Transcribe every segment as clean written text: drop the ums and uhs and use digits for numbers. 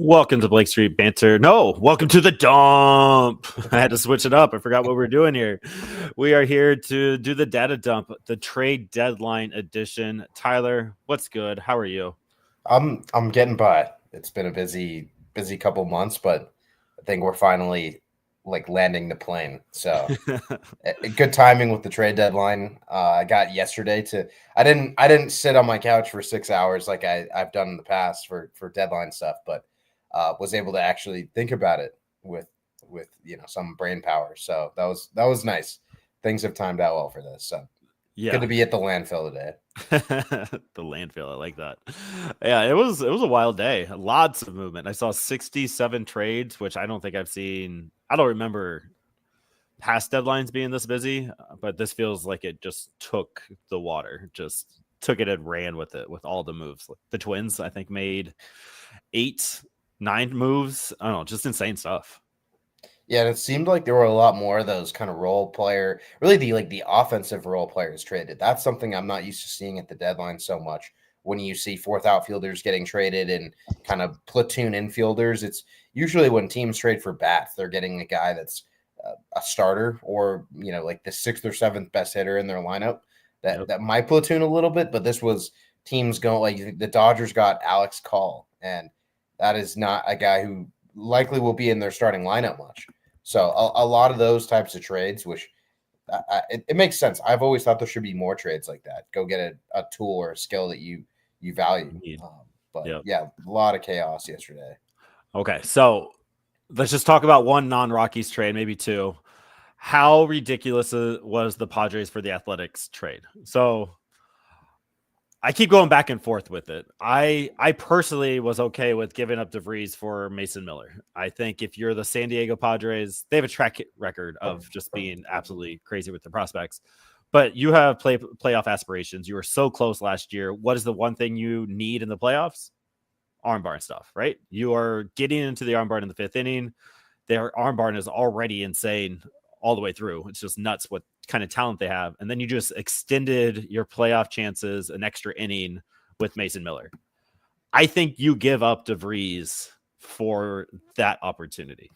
Welcome to Blake Street Banter. No, welcome to the dump. I had to switch it up. I forgot what we're doing here. We are here to do the data dump, the trade deadline edition. Tyler, what's good? How are you? I'm getting by. It's been a busy couple months, but I think we're finally like landing the plane. So good timing with the trade deadline. I got yesterday to. I didn't sit on my couch for 6 hours like I've done in the past for deadline stuff, but was able to actually think about it with some brain power. So that was nice. Things have timed out well for this. So good Yeah. to be at the landfill today. The landfill. I like that. Yeah, it was a wild day. Lots of movement. I saw 67 trades, which I don't think I've seen. I don't remember past deadlines being this busy, but this feels like it just took the water, just took it and ran with it with all the moves. The Twins, I think, made 8, 9 moves. I don't know, just insane stuff. Yeah, and it seemed like there were a lot more of those kind of role player, really the offensive role players traded. That's something I'm not used to seeing at the deadline so much. When you see fourth outfielders getting traded and kind of platoon infielders, it's usually when teams trade for bats, they're getting a guy that's a starter or like the sixth or seventh best hitter in their lineup. That Yep. that might platoon a little bit, but this was teams going like the Dodgers got Alex Call, and that is not a guy who likely will be in their starting lineup much. So a lot of those types of trades, which it makes sense. I've always thought there should be more trades like that. Go get a tool or a skill that you value. Indeed. But Yep. yeah, a lot of chaos yesterday. Okay, so let's just talk about one non-Rockies trade, maybe two. How ridiculous was the Padres for the Athletics trade? So I keep going back and forth with it. I personally was okay with giving up DeVries for Mason Miller. I think if you're the San Diego Padres, they have a track record of just being absolutely crazy with the prospects. But you have playoff aspirations. You were so close last year. What is the one thing you need in the playoffs? Armbar stuff, right? You are getting into the armbar in the fifth inning. Their armbar is already insane all the way through. It's just nuts what kind of talent they have. And then you just extended your playoff chances an extra inning with Mason Miller. I think you give up DeVries for that opportunity.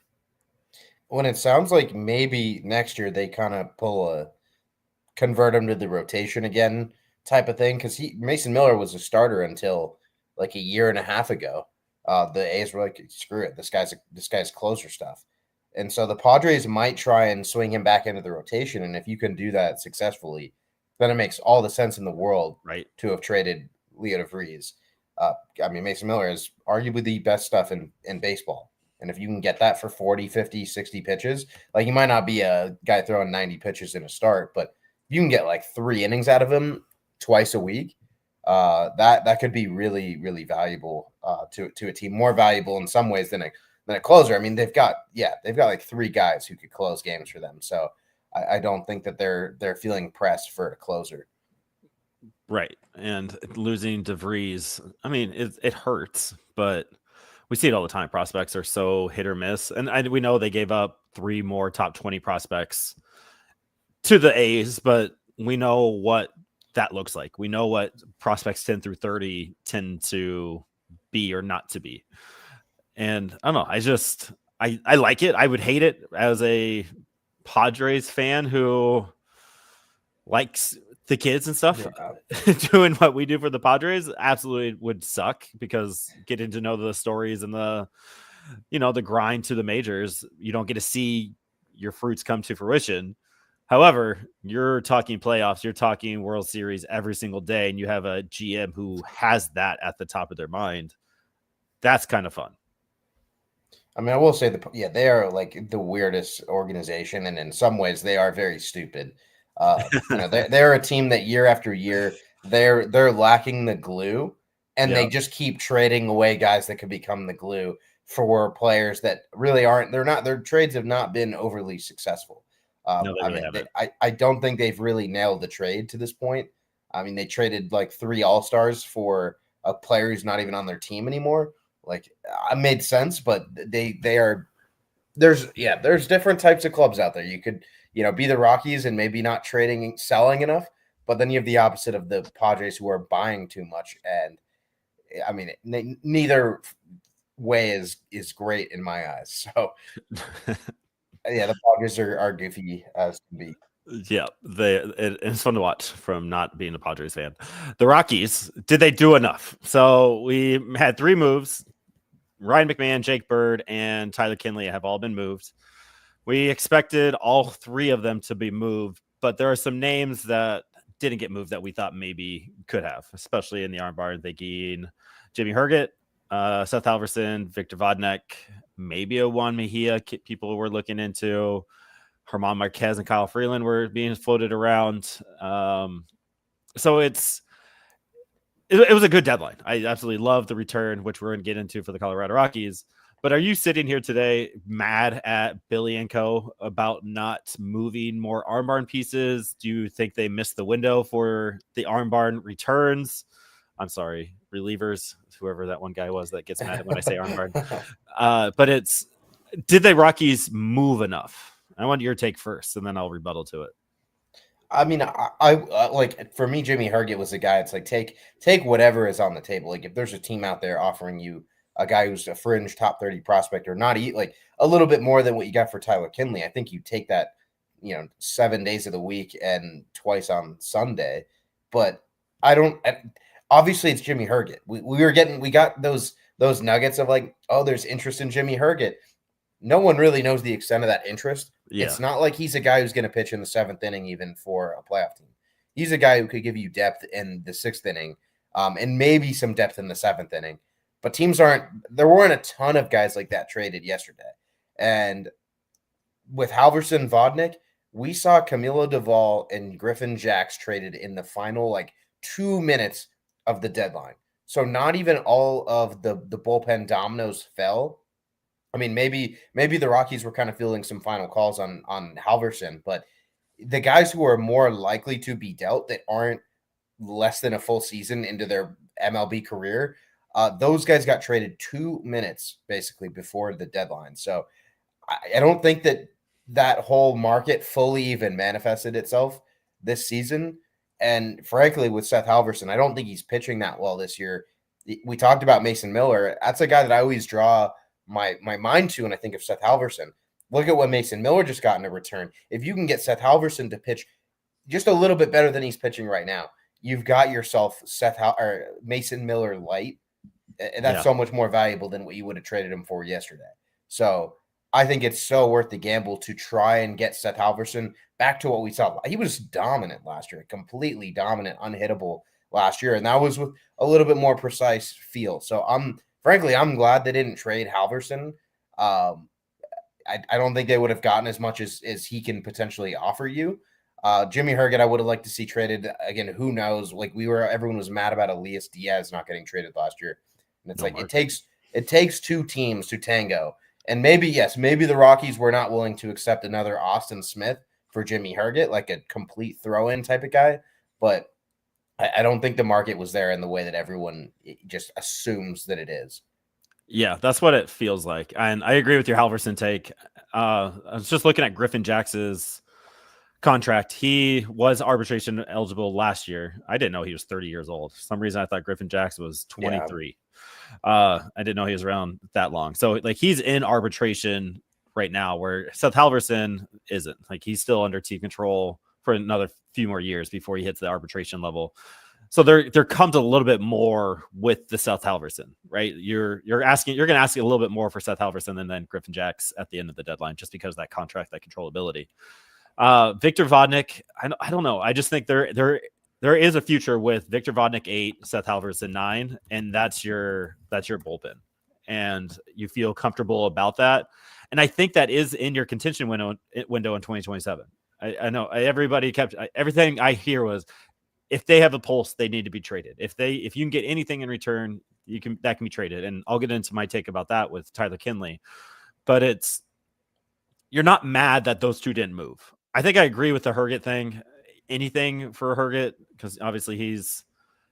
When it sounds like maybe next year they kind of convert him to the rotation again type of thing, because Mason Miller was a starter until like a year and a half ago. The A's were like, screw it, this guy's closer stuff. And so the Padres might try and swing him back into the rotation. And if you can do that successfully, then it makes all the sense in the world Right. to have traded Leo DeVries. I mean, Mason Miller is arguably the best stuff in baseball. And if you can get that for 40, 50, 60 pitches, like, you might not be a guy throwing 90 pitches in a start, but you can get like 3 innings out of him twice a week. That could be really, really valuable to a team, more valuable in some ways than a closer. I mean, they've got like 3 guys who could close games for them. So I don't think that they're feeling pressed for a closer. Right. And losing DeVries, I mean, it hurts, but we see it all the time. Prospects are so hit or miss. And we know they gave up 3 more top 20 prospects to the A's, but we know what that looks like. We know what prospects 10 through 30 tend to be or not to be. And I don't know. I like it. I would hate it as a Padres fan who likes the kids and stuff. Yeah. Doing what we do for the Padres absolutely would suck, because getting to know the stories and the grind to the majors, you don't get to see your fruits come to fruition. However, you're talking playoffs, you're talking World Series every single day, and you have a GM who has that at the top of their mind. That's kind of fun. I mean, I will say they are like the weirdest organization, and in some ways they are very stupid. They're a team that year after year they're lacking the glue, and they Yeah. just keep trading away guys that could become the glue for players that really aren't. They're not. Their trades have not been overly successful. No, they I really mean, haven't. I don't think they've really nailed the trade to this point. I mean, they traded like 3 All-Stars for a player who's not even on their team anymore. Like, it made sense, but they are there's different types of clubs out there. You could be the Rockies and maybe not selling enough, but then you have the opposite of the Padres who are buying too much. And I mean, neither way is great in my eyes. So yeah, the Padres are goofy as can be. Yeah, it's fun to watch from not being a Padres fan. The Rockies, did they do enough? So we had 3 moves. Ryan McMahon, Jake Bird, and Tyler Kinley have all been moved. We expected all 3 of them to be moved, but there are some names that didn't get moved that we thought maybe could have, especially in the armbar. Thinking Jimmy Herget, Seth Halverson, Victor Vodnek, maybe a Juan Mejia people were looking into. Herman Marquez and Kyle Freeland were being floated around. So it was a good deadline. I absolutely love the return, which we're going to get into for the Colorado Rockies. But are you sitting here today mad at Billy and Co. about not moving more arm barn pieces? Do you think they missed the window for the arm barn returns? I'm sorry, relievers, whoever that one guy was that gets mad when I say arm barn. But did the Rockies move enough? I want your take first, and then I'll rebuttal to it. I mean, I like, for me, Jimmy Herget was a guy. It's like take whatever is on the table. Like if there's a team out there offering you a guy who's a fringe top 30 prospect, or not like a little bit more than what you got for Tyler Kinley, I think you take that, 7 days of the week and twice on Sunday. But obviously it's Jimmy Herget. We got those nuggets of like, oh, there's interest in Jimmy Herget. No one really knows the extent of that interest. Yeah. It's not like he's a guy who's going to pitch in the 7th inning even for a playoff team. He's a guy who could give you depth in the 6th inning, and maybe some depth in the 7th inning. But there weren't a ton of guys like that traded yesterday. And with Halverson, Vodnik, we saw Camilo Duvall and Griffin Jax traded in the final 2 minutes of the deadline. So not even all of the bullpen dominoes fell. I mean, maybe the Rockies were kind of fielding some final calls on Halverson, but the guys who are more likely to be dealt that aren't less than a full season into their MLB career, those guys got traded 2 minutes basically before the deadline. So I don't think that whole market fully even manifested itself this season. And frankly, with Seth Halverson, I don't think he's pitching that well this year. We talked about Mason Miller. That's a guy that I always draw my mind to, and I think of Seth Halverson. Look at what Mason Miller just got in a return. If you can get Seth Halverson to pitch just a little bit better than he's pitching right now, you've got yourself Mason Miller light, and that's so much more valuable than what you would have traded him for yesterday. So I think it's so worth the gamble to try and get Seth Halverson back to what we saw. He was dominant last year, completely dominant, unhittable last year, and that was with a little bit more precise feel. So frankly, I'm glad they didn't trade Halverson. I don't think they would have gotten as much as he can potentially offer you. Jimmy Herget, I would have liked to see traded again. Who knows? Everyone was mad about Elias Diaz not getting traded last year, and it's it takes 2 teams to tango. And maybe the Rockies were not willing to accept another Austin Smith for Jimmy Herget, like a complete throw-in type of guy, but I don't think the market was there in the way that everyone just assumes that it is. Yeah, that's what it feels like. And I agree with your Halverson take. I was just looking at Griffin Jax's contract. He was arbitration eligible last year. I didn't know he was 30 years old. For some reason, I thought Griffin Jax was 23. I didn't know he was around that long. So he's in arbitration right now, where Seth Halverson isn't. He's still under team control for another few more years before he hits the arbitration level. So there comes a little bit more with the Seth Halverson, right? You're going to ask a little bit more for Seth Halverson than Griffin Jax at the end of the deadline, just because of that contract, that controllability. Victor Vodnik, I don't know. I just think there is a future with Victor Vodnik 8, Seth Halverson 9, and that's your bullpen, and you feel comfortable about that. And I think that is in your contention window in 2027. I know everything I hear was, if they have a pulse, they need to be traded. If you can get anything in return, that can be traded. And I'll get into my take about that with Tyler Kinley. But you're not mad that those 2 didn't move. I think I agree with the Herget thing. Anything for Herget, because obviously he's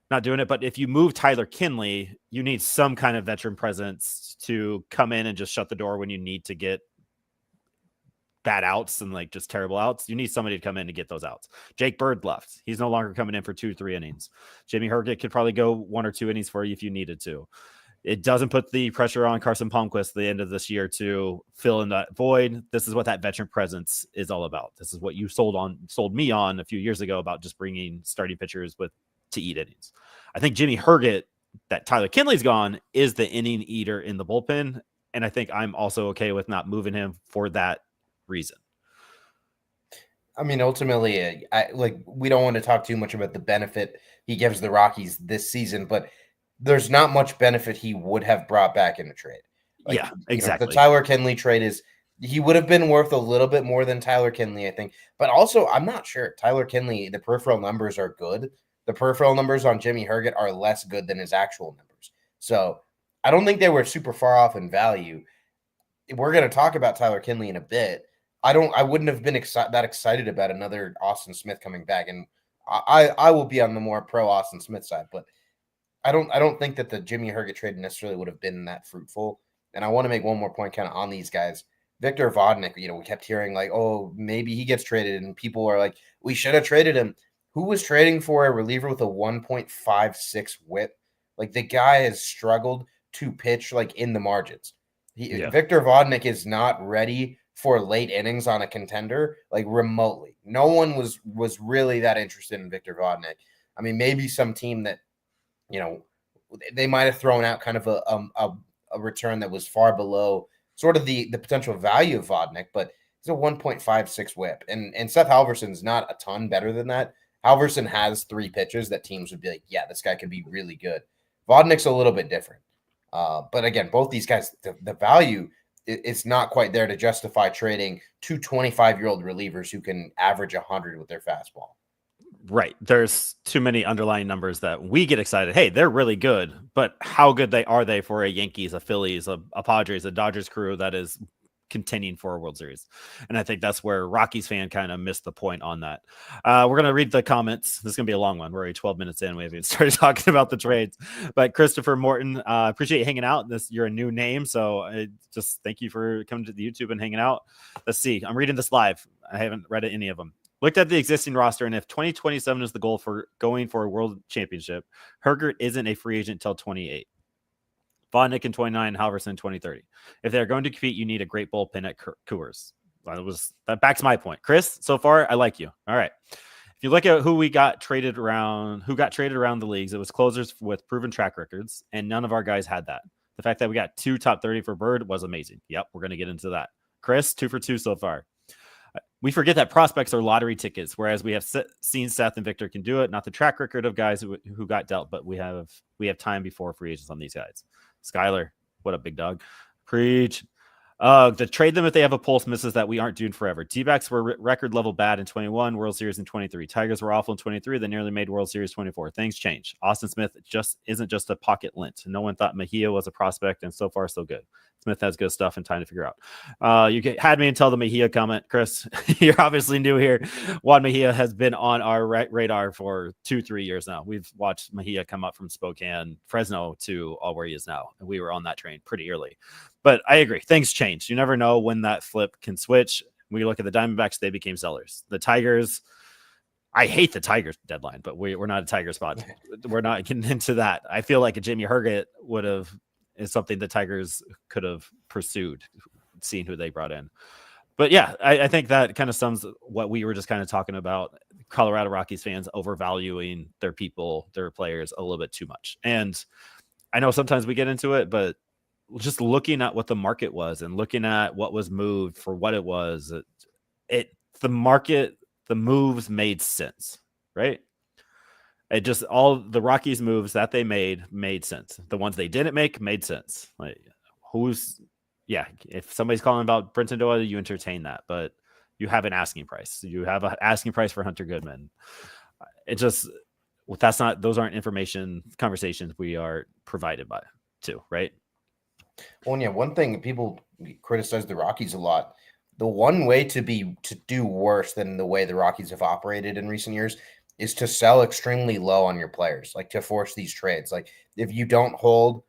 not doing it. But if you move Tyler Kinley, you need some kind of veteran presence to come in and just shut the door when you need to get bad outs and just terrible outs. You need somebody to come in to get those outs. Jake Bird left. He's no longer coming in for 2-3 innings. Jimmy Herget could probably go 1 or 2 innings for you if you needed to. It doesn't put the pressure on Carson Palmquist at the end of this year to fill in that void. This is what that veteran presence is all about. This is what you sold me on a few years ago about just bringing starting pitchers to eat innings. I think Jimmy Herget, that Tyler Kinley's gone, is the inning eater in the bullpen. And I think I'm also okay with not moving him for that reason. I mean, ultimately, we don't want to talk too much about the benefit he gives the Rockies this season, but there's not much benefit he would have brought back in a trade. Yeah, exactly. The Tyler Kinley trade he would have been worth a little bit more than Tyler Kinley, I think. But also, I'm not sure. Tyler Kinley, the peripheral numbers are good. The peripheral numbers on Jimmy Herget are less good than his actual numbers. So I don't think they were super far off in value. We're going to talk about Tyler Kinley in a bit. I wouldn't have been that excited about another Austin Smith coming back, and I will be on the more pro Austin Smith side, but I don't think that the Jimmy Herget trade necessarily would have been that fruitful. And I want to make one more point kind of on these guys. Victor Vodnik, we kept hearing like, oh, maybe he gets traded, and people are like, we should have traded him. Who was trading for a reliever with a 1.56 whip? Like, the guy has struggled to pitch like in the margins. Victor Vodnik is not ready for late innings on a contender, like remotely. No one was really that interested in Victor Vodnik. I mean, maybe some team that, they might have thrown out kind of a return that was far below sort of the potential value of Vodnik, but it's a 1.56 whip. And Seth Halverson's not a ton better than that. Halverson has 3 pitches that teams would be like, yeah, this guy could be really good. Vodnik's a little bit different. But again, both these guys, the value, it's not quite there to justify trading 2 25-year-old relievers who can average 100 with their fastball. Right. There's too many underlying numbers that we get excited. Hey, they're really good, but how good are they for a Yankees, a Phillies, a Padres, a Dodgers crew that is contending for a World Series? And I think that's where Rockies fan kind of missed the point on that. We're going to read the comments. This is going to be a long one. We're already 12 minutes in. We haven't even started talking about the trades, but Christopher Morton, appreciate you hanging out. You're a new name. So just thank you for coming to the YouTube and hanging out. Let's see. I'm reading this live. I haven't read any of them. Looked at the existing roster, and if 2027 is the goal for going for a world championship, Herget isn't a free agent until 28. Vodnik in 29, Halverson 2030. If they're going to compete, you need a great bullpen at Coors. That backs my point. Chris, so far, I like you. All right. If you look at who got traded around the leagues, it was closers with proven track records, and none of our guys had that. The fact that we got 2 top 30 for Bird was amazing. Yep, we're going to get into that. Chris, 2 for 2 so far. We forget that prospects are lottery tickets, whereas we have seen Seth and Victor can do it. Not the track record of guys who got dealt, but we have time before free agents on these guys. Skyler, what a big dog. Preach. To trade them if they have a pulse misses that we aren't doomed forever. D-backs were record level bad in 21, World Series in 23. Tigers were awful in 23. They nearly made World Series 24. Things change. Austin Smith isn't just a pocket lint. No one thought Mejia was a prospect, and so far so good. Smith has good stuff and time to figure out. You had me until the Mejia comment, Chris. You're obviously new here. Juan Mejia has been on our radar for 2-3 years now. We've watched Mejia come up from Spokane, Fresno to where he is now, and we were on that train pretty early. But I agree. Things change. You never know when that flip can switch. We look at the Diamondbacks, they became sellers. The Tigers, I hate the Tigers deadline, but we're not a Tiger spot. We're not getting into that. I feel like a Jimmy Herget is something the Tigers could have pursued, seeing who they brought in. But yeah, I think that kind of sums what we were just kind of talking about. Colorado Rockies fans overvaluing their people, their players a little bit too much. And I know sometimes we get into it, but just looking at what the market was and looking at what was moved for what it was, the moves made sense, right? It just, all the Rockies moves that they made sense. The ones they didn't make made sense. Like if somebody's calling about Brenton Doyle, you entertain that, but you have an asking price. You have an asking price for Hunter Goodman. Those aren't information conversations we are provided to, right? Well, yeah, one thing people criticize the Rockies a lot. The one way to do worse than the way the Rockies have operated in recent years is to sell extremely low on your players, like to force these trades. Like if you don't hold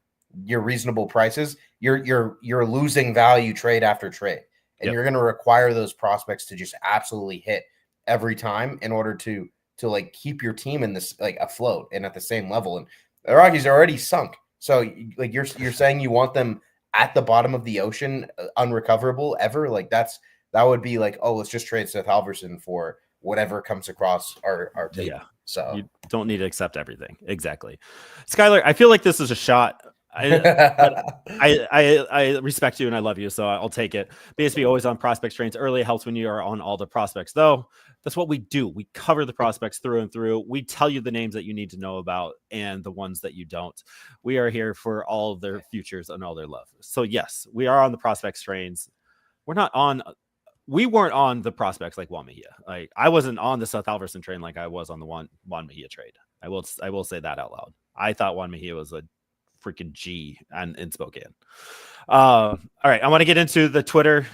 your reasonable prices, you're losing value trade after trade, and you're going to require those prospects to just absolutely hit every time in order to like keep your team in this like afloat and at the same level. And the Rockies are already sunk. So like you're saying you want them at the bottom of the ocean, unrecoverable ever? Like that would be like, oh, let's just trade Seth Halverson for whatever comes across our table. Yeah. So You don't need to accept everything. Exactly. Skylar, I feel like this is a shot. I respect you and I love you, so I'll take it. BSB always on prospects trains early. It helps when you are on all the prospects, though. That's what we do. We cover the prospects through and through. We tell you the names that you need to know about and the ones that you don't. We are here for all of their futures and all their love. So yes, we are on the prospects trains. We weren't on the prospects like Juan Mejia. Like I wasn't on the Seth Halverson train like I was on the Juan Mejia trade. I will say that out loud. I thought Juan Mejia was a freaking G in Spokane. All right, I want to get into the Twitter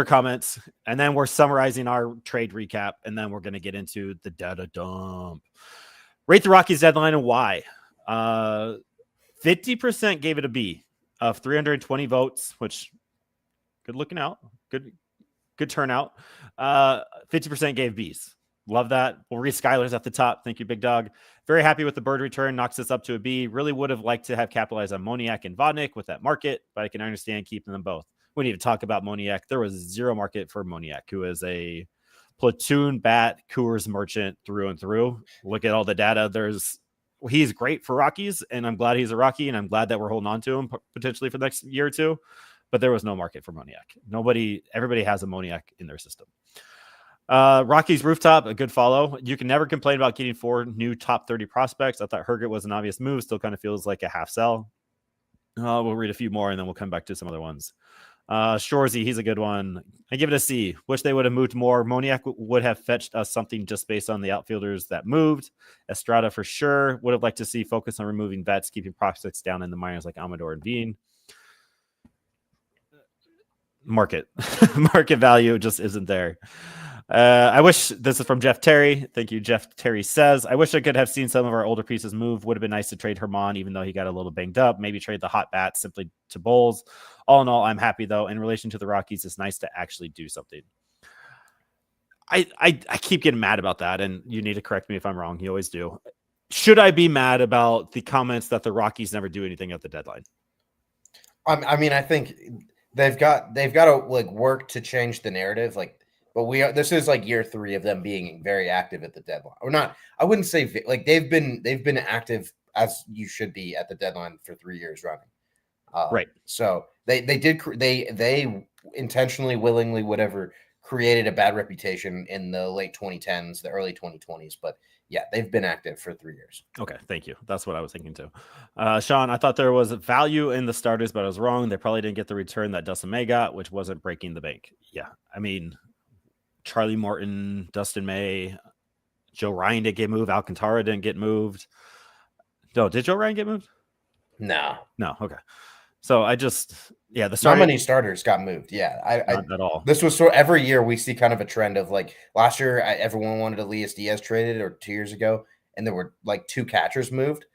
comments, and then we're summarizing our trade recap, and then we're going to get into the data dump. Rate the Rockies deadline and why. 50% gave it a B of 320 votes, which good looking out. Good turnout. 50% gave Bs. Love that. We'll read Skylar's at the top. Thank you, big dog. Very happy with the bird return. Knocks us up to a B. Really would have liked to have capitalized on Moniak and Vodnik with that market, but I can understand keeping them both. We need to talk about Moniak. There was zero market for Moniak, who is a platoon bat Coors merchant through and through. Look at all the data. He's great for Rockies, and I'm glad he's a Rocky, and I'm glad that we're holding on to him potentially for the next year or two. But there was no market for Moniak. Everybody has a Moniak in their system. Rockies Rooftop, a good follow. You can never complain about getting 4 new top 30 prospects. I thought Herget was an obvious move. Still kind of feels like a half sell. We'll read a few more and then we'll come back to some other ones. Shorzy, he's a good one. I give it a C. Wish they would have moved more. Moniak would have fetched us something just based on the outfielders that moved. Estrada for sure. Would have liked to see focus on removing vets, keeping prospects down in the minors like Amador and Bean. Market value just isn't there. I wish, this is from Jeff Terry. Thank you, Jeff Terry says, I wish I could have seen some of our older pieces move. Would have been nice to trade Herman, even though he got a little banged up. Maybe trade the hot bat simply to Bowles. All in all, I'm happy, though. In relation to the Rockies, it's nice to actually do something. I keep getting mad about that, and you need to correct me if I'm wrong. You always do. Should I be mad about the comments that the Rockies never do anything at the deadline? I mean, I think they've got to like work to change the narrative. Like, but this is like year 3 of them being very active at the deadline. Or not, I wouldn't say like they've been active as you should be at the deadline for 3 years running. Right. So they intentionally, willingly, whatever, created a bad reputation in the late 2010s, the early 2020s. But yeah, they've been active for 3 years. Okay, thank you. That's what I was thinking too. Sean, I thought there was value in the starters, but I was wrong. They probably didn't get the return that Dustin May got, which wasn't breaking the bank. Yeah, I mean, Charlie Morton, Dustin May, Joe Ryan didn't get moved. Alcantara didn't get moved. No, did Joe Ryan get moved? No. Okay. So I just, yeah, not many starters got moved. Yeah, not at all. This was every year we see kind of a trend of like last year, everyone wanted Elias Diaz traded, or 2 years ago, and there were like 2 catchers moved.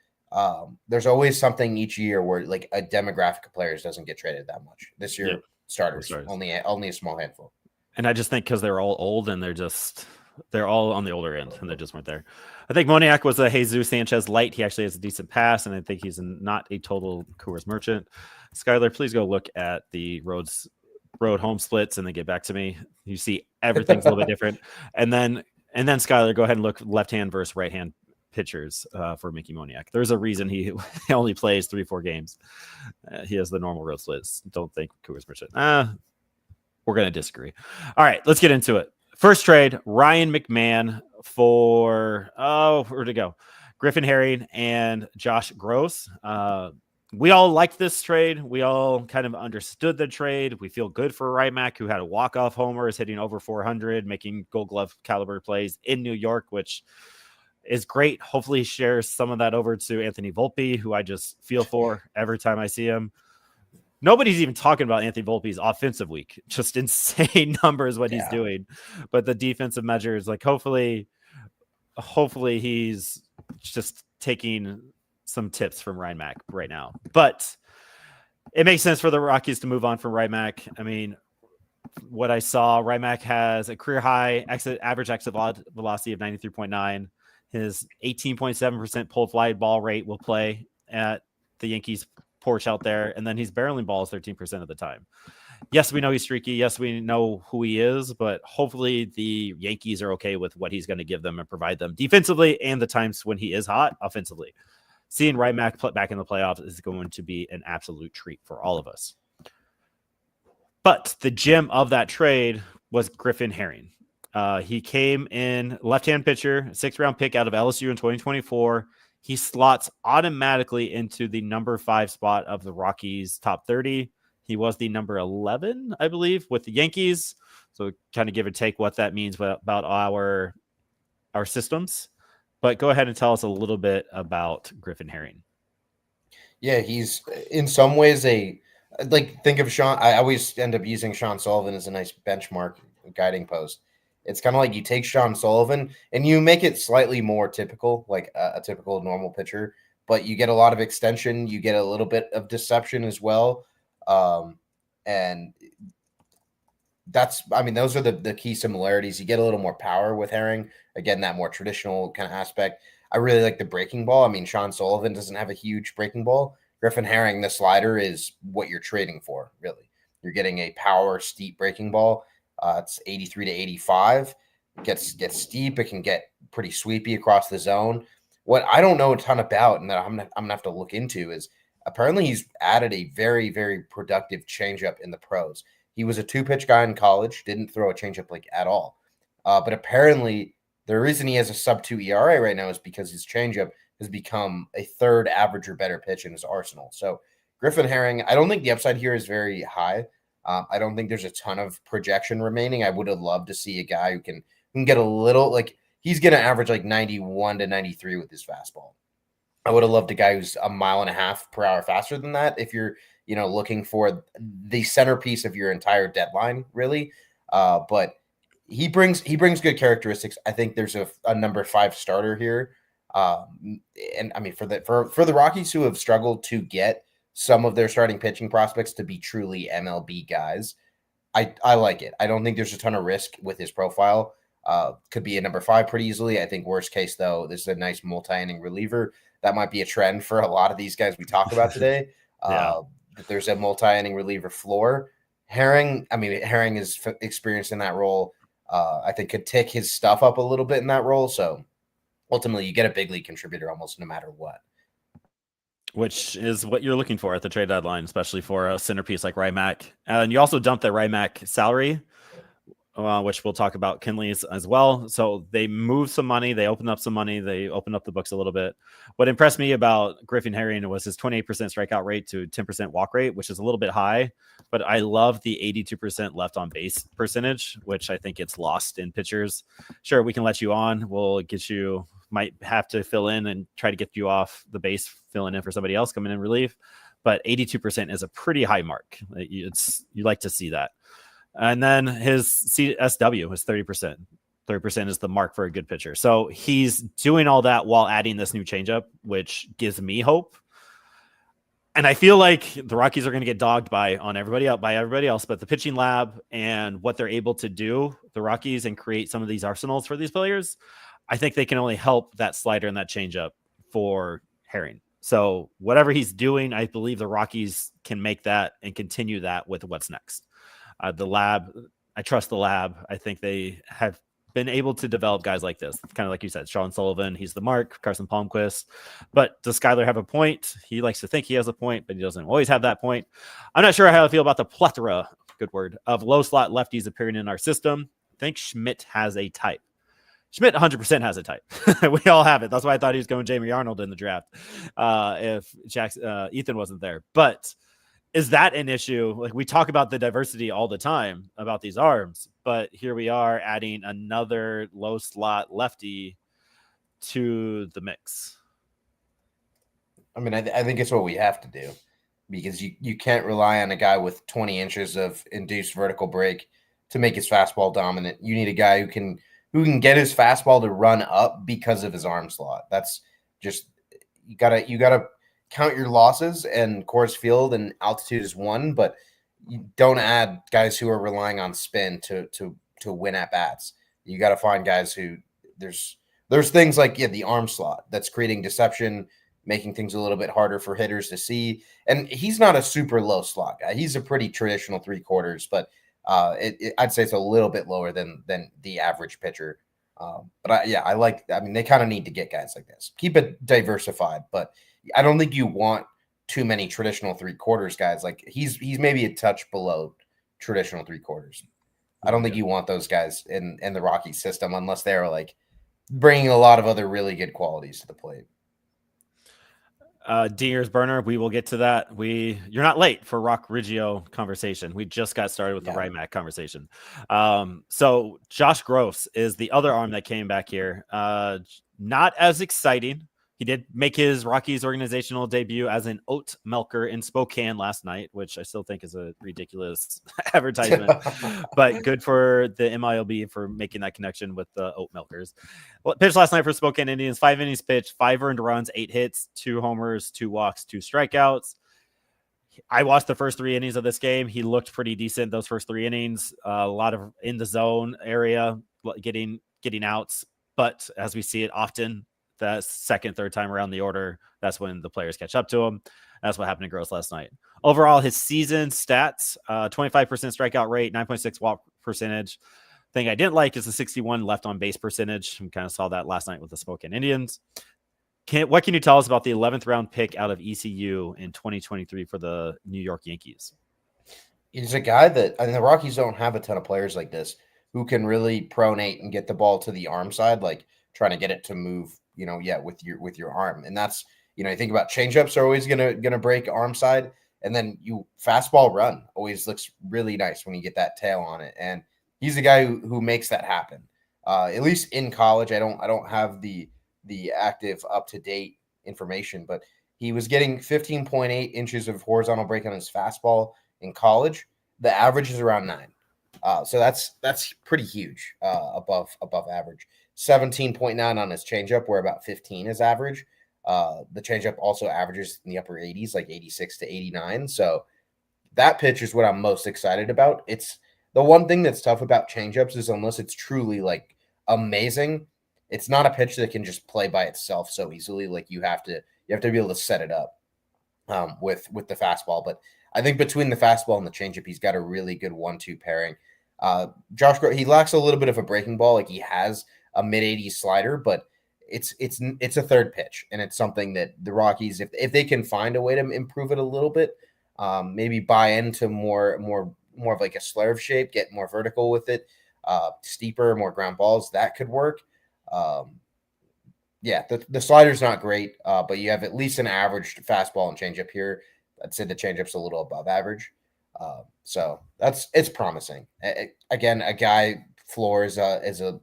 There's always something each year where like a demographic of players doesn't get traded that much. This year, starters. Only a small handful. And I just think because they're all old and they're all on the older end and they just weren't there. I think Moniak was a Jesus Sanchez light. He actually has a decent pass, and I think he's not a total Coors merchant. Skylar, please go look at the road home splits and then get back to me. You see everything's a little bit different. And then Skylar, go ahead and look left-hand versus right-hand pitchers for Mickey Moniak. There's a reason he only plays 3-4 games. He has the normal road splits. Don't think Coors merchant. We're going to disagree. All right, let's get into it. First trade, Ryan McMahon for, where'd it go? Griffin Herring and Josh Gross. We all liked this trade. We all kind of understood the trade. We feel good for Rymack, who had a walk-off homer, is hitting over 400, making Gold Glove caliber plays in New York, which is great. Hopefully he shares some of that over to Anthony Volpe, who I just feel for every time I see him. Nobody's even talking about Anthony Volpe's offensive week. Just insane numbers what he's doing. But the defensive measures, like hopefully he's just taking some tips from Ryan Mack right now. But it makes sense for the Rockies to move on from Ryan Mack. I mean, what I saw, Ryan Mack has a career high average exit velocity of 93.9. His 18.7% pulled fly ball rate will play at the Yankees porch out there, and then he's barreling balls 13% of the time. Yes, we know he's streaky. Yes, we know who he is, but hopefully the Yankees are okay with what he's going to give them and provide them defensively and the times when he is hot offensively. Seeing Rymack back in the playoffs is going to be an absolute treat for all of us. But the gem of that trade was Griffin Herring. He came in left-hand pitcher, 6th-round pick out of LSU in 2024. He slots automatically into the number 5 spot of the Rockies top 30. He was the number 11, I believe, with the Yankees. So kind of give or take what that means about our systems. But go ahead and tell us a little bit about Griffin Herring. Yeah, he's in some ways think of Sean. I always end up using Sean Sullivan as a nice benchmark guiding post. It's kind of like you take Sean Sullivan and you make it slightly more typical, like a typical normal pitcher, but you get a lot of extension. You get a little bit of deception as well. And those are the key similarities. You get a little more power with Herring. Again, that more traditional kind of aspect. I really like the breaking ball. I mean, Sean Sullivan doesn't have a huge breaking ball. Griffin Herring, the slider is what you're trading for, really. You're getting a power steep breaking ball. It's 83 to 85. It gets steep. It can get pretty sweepy across the zone. What I don't know a ton about, and that I'm gonna have to look into, is apparently he's added a very, very productive changeup in the pros. He was a 2-pitch guy in college, didn't throw a changeup like at all. But apparently the reason he has a sub-2 ERA right now is because his changeup has become a 3rd average or better pitch in his arsenal. So Griffin Herring, I don't think the upside here is very high. I don't think there's a ton of projection remaining. I would have loved to see a guy who can get a little, like, he's going to average like 91 to 93 with his fastball. I would have loved a guy who's a 1.5 miles per hour faster than that if you're, looking for the centerpiece of your entire deadline, really. But he brings good characteristics. I think there's a number 5 starter here. And I mean, for the Rockies who have struggled to get some of their starting pitching prospects to be truly MLB guys, I like it. I don't think there's a ton of risk with his profile. Could be a number 5 pretty easily. I think worst case, though, this is a nice multi-inning reliever. That might be a trend for a lot of these guys we talk about today. Yeah. That there's a multi-inning reliever floor. Herring is experienced in that role. I think could tick his stuff up a little bit in that role. So ultimately, you get a big league contributor almost no matter what. Which is what you're looking for at the trade deadline, especially for a centerpiece like Rymack. And you also dumped the Rymack salary, which we'll talk about Kinley's as well. So they moved some money. They opened up some money. They opened up the books a little bit. What impressed me about Griffin Herring was his 28% strikeout rate to 10% walk rate, which is a little bit high. But I love the 82% left on base percentage, which I think gets lost in pitchers. Sure, we can let you on. We'll get you, might have to fill in and try to get you off the base, filling in for somebody else coming in relief. But 82% is a pretty high mark. You like to see that. And then his CSW was 30%. 30% is the mark for a good pitcher. So he's doing all that while adding this new changeup, which gives me hope. And I feel like the Rockies are going to get dogged by everybody else, but the pitching lab and what they're able to do, the Rockies, and create some of these arsenals for these players, I think they can only help that slider and that changeup for Herring. So whatever he's doing, I believe the Rockies can make that and continue that with what's next. The lab, I trust the lab. I think they have been able to develop guys like this. Kind of like you said, Sean Sullivan, he's the mark, Carson Palmquist. But does Skyler have a point? He likes to think he has a point, but he doesn't always have that point. I'm not sure how I feel about the plethora, good word, of low slot lefties appearing in our system. I think Schmidt has a type. Schmidt 100% has a type. We all have it. That's why I thought he was going Jamie Arnold in the draft if Ethan wasn't there. But is that an issue? Like, we talk about the diversity all the time about these arms, but here we are adding another low slot lefty to the mix. I mean, I think it's what we have to do, because you can't rely on a guy with 20 inches of induced vertical break to make his fastball dominant. You need a guy who can get his fastball to run up because of his arm slot. That's just, you gotta count your losses, and Coors Field and altitude is one, but you don't add guys who are relying on spin to win at bats. You got to find guys who there's things like the arm slot that's creating deception, making things a little bit harder for hitters to see. And he's not a super low slot guy. He's a pretty traditional 3/4, but I'd say it's a little bit lower than the average pitcher. I mean, they kind of need to get guys like this. Keep it diversified, but I don't think you want too many traditional 3/4 guys. Like he's maybe a touch below traditional 3/4. I don't think you want those guys in the Rockies system unless they're like bringing a lot of other really good qualities to the plate. Dinger's burner. We will get to that. You're not late for Roc Riggio conversation. We just got started with the Rymac conversation. So Josh Gross is the other arm that came back here. Not as exciting. He did make his Rockies organizational debut as an oat milker in Spokane last night, which I still think is a ridiculous advertisement, but good for the MILB for making that connection with the oat milkers. Well, pitched last night for Spokane Indians, 5 innings pitched, 5 earned runs, 8 hits, 2 homers, 2 walks, 2 strikeouts. I watched the first 3 innings of this game. He looked pretty decent those first 3 innings, a lot of in the zone area, getting outs. But as we see it often, the second, third time around the order, that's when the players catch up to him. That's what happened to Gross last night. Overall, his season stats, 25% strikeout rate, 9.6 walk percentage. Thing I didn't like is the 61 left on base percentage. We kind of saw that last night with the Spokane Indians. What can you tell us about the 11th round pick out of ECU in 2023 for the New York Yankees? He's a guy that, I mean, the Rockies don't have a ton of players like this who can really pronate and get the ball to the arm side, like trying to get it to move, with your arm. And that's, you think about changeups are always gonna break arm side, and then fastball run always looks really nice when you get that tail on it. And he's a guy who makes that happen. At least in college, I don't have the active up to date information, but he was getting 15.8 inches of horizontal break on his fastball in college. The average is around 9. So that's pretty huge, above average. 17.9 on his changeup, where about 15 is average. The changeup also averages in the upper 80s, like 86 to 89. So that pitch is what I'm most excited about. It's the one thing that's tough about changeups is unless it's truly like amazing, it's not a pitch that can just play by itself so easily. Like you have to be able to set it up with the fastball. But I think between the fastball and the changeup, he's got a really good 1-2 pairing. Josh Gross, he lacks a little bit of a breaking ball. Like he has a mid-80s slider, but it's a third pitch, and it's something that the Rockies, if they can find a way to improve it a little bit, maybe buy into more of like a slurve shape, get more vertical with it, steeper, more ground balls, that could work. The slider's not great, but you have at least an average fastball and changeup here. I'd say the changeup's a little above average. So it's promising. Again, a guy floor is a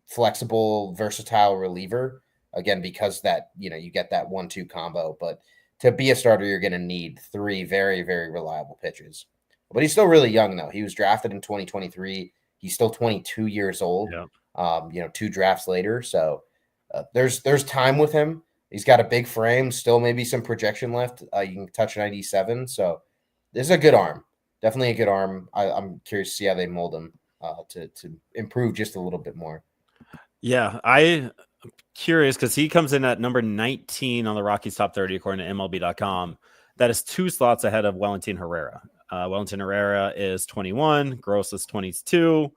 flexible, versatile reliever. Again, because that, you get that 1-2 combo, but to be a starter, you're going to need 3 very, very reliable pitches. But he's still really young though. He was drafted in 2023. He's still 22 years old. Yeah. 2 drafts later. So there's time with him. He's got a big frame, still maybe some projection left. You can touch 97. So this is a good arm. Definitely a good arm. I'm curious to see how they mold him to improve just a little bit more. Yeah, I'm curious because he comes in at number 19 on the Rockies top 30, according to MLB.com. That is 2 slots ahead of Wellington Herrera. Wellington Herrera is 21, Gross is 22,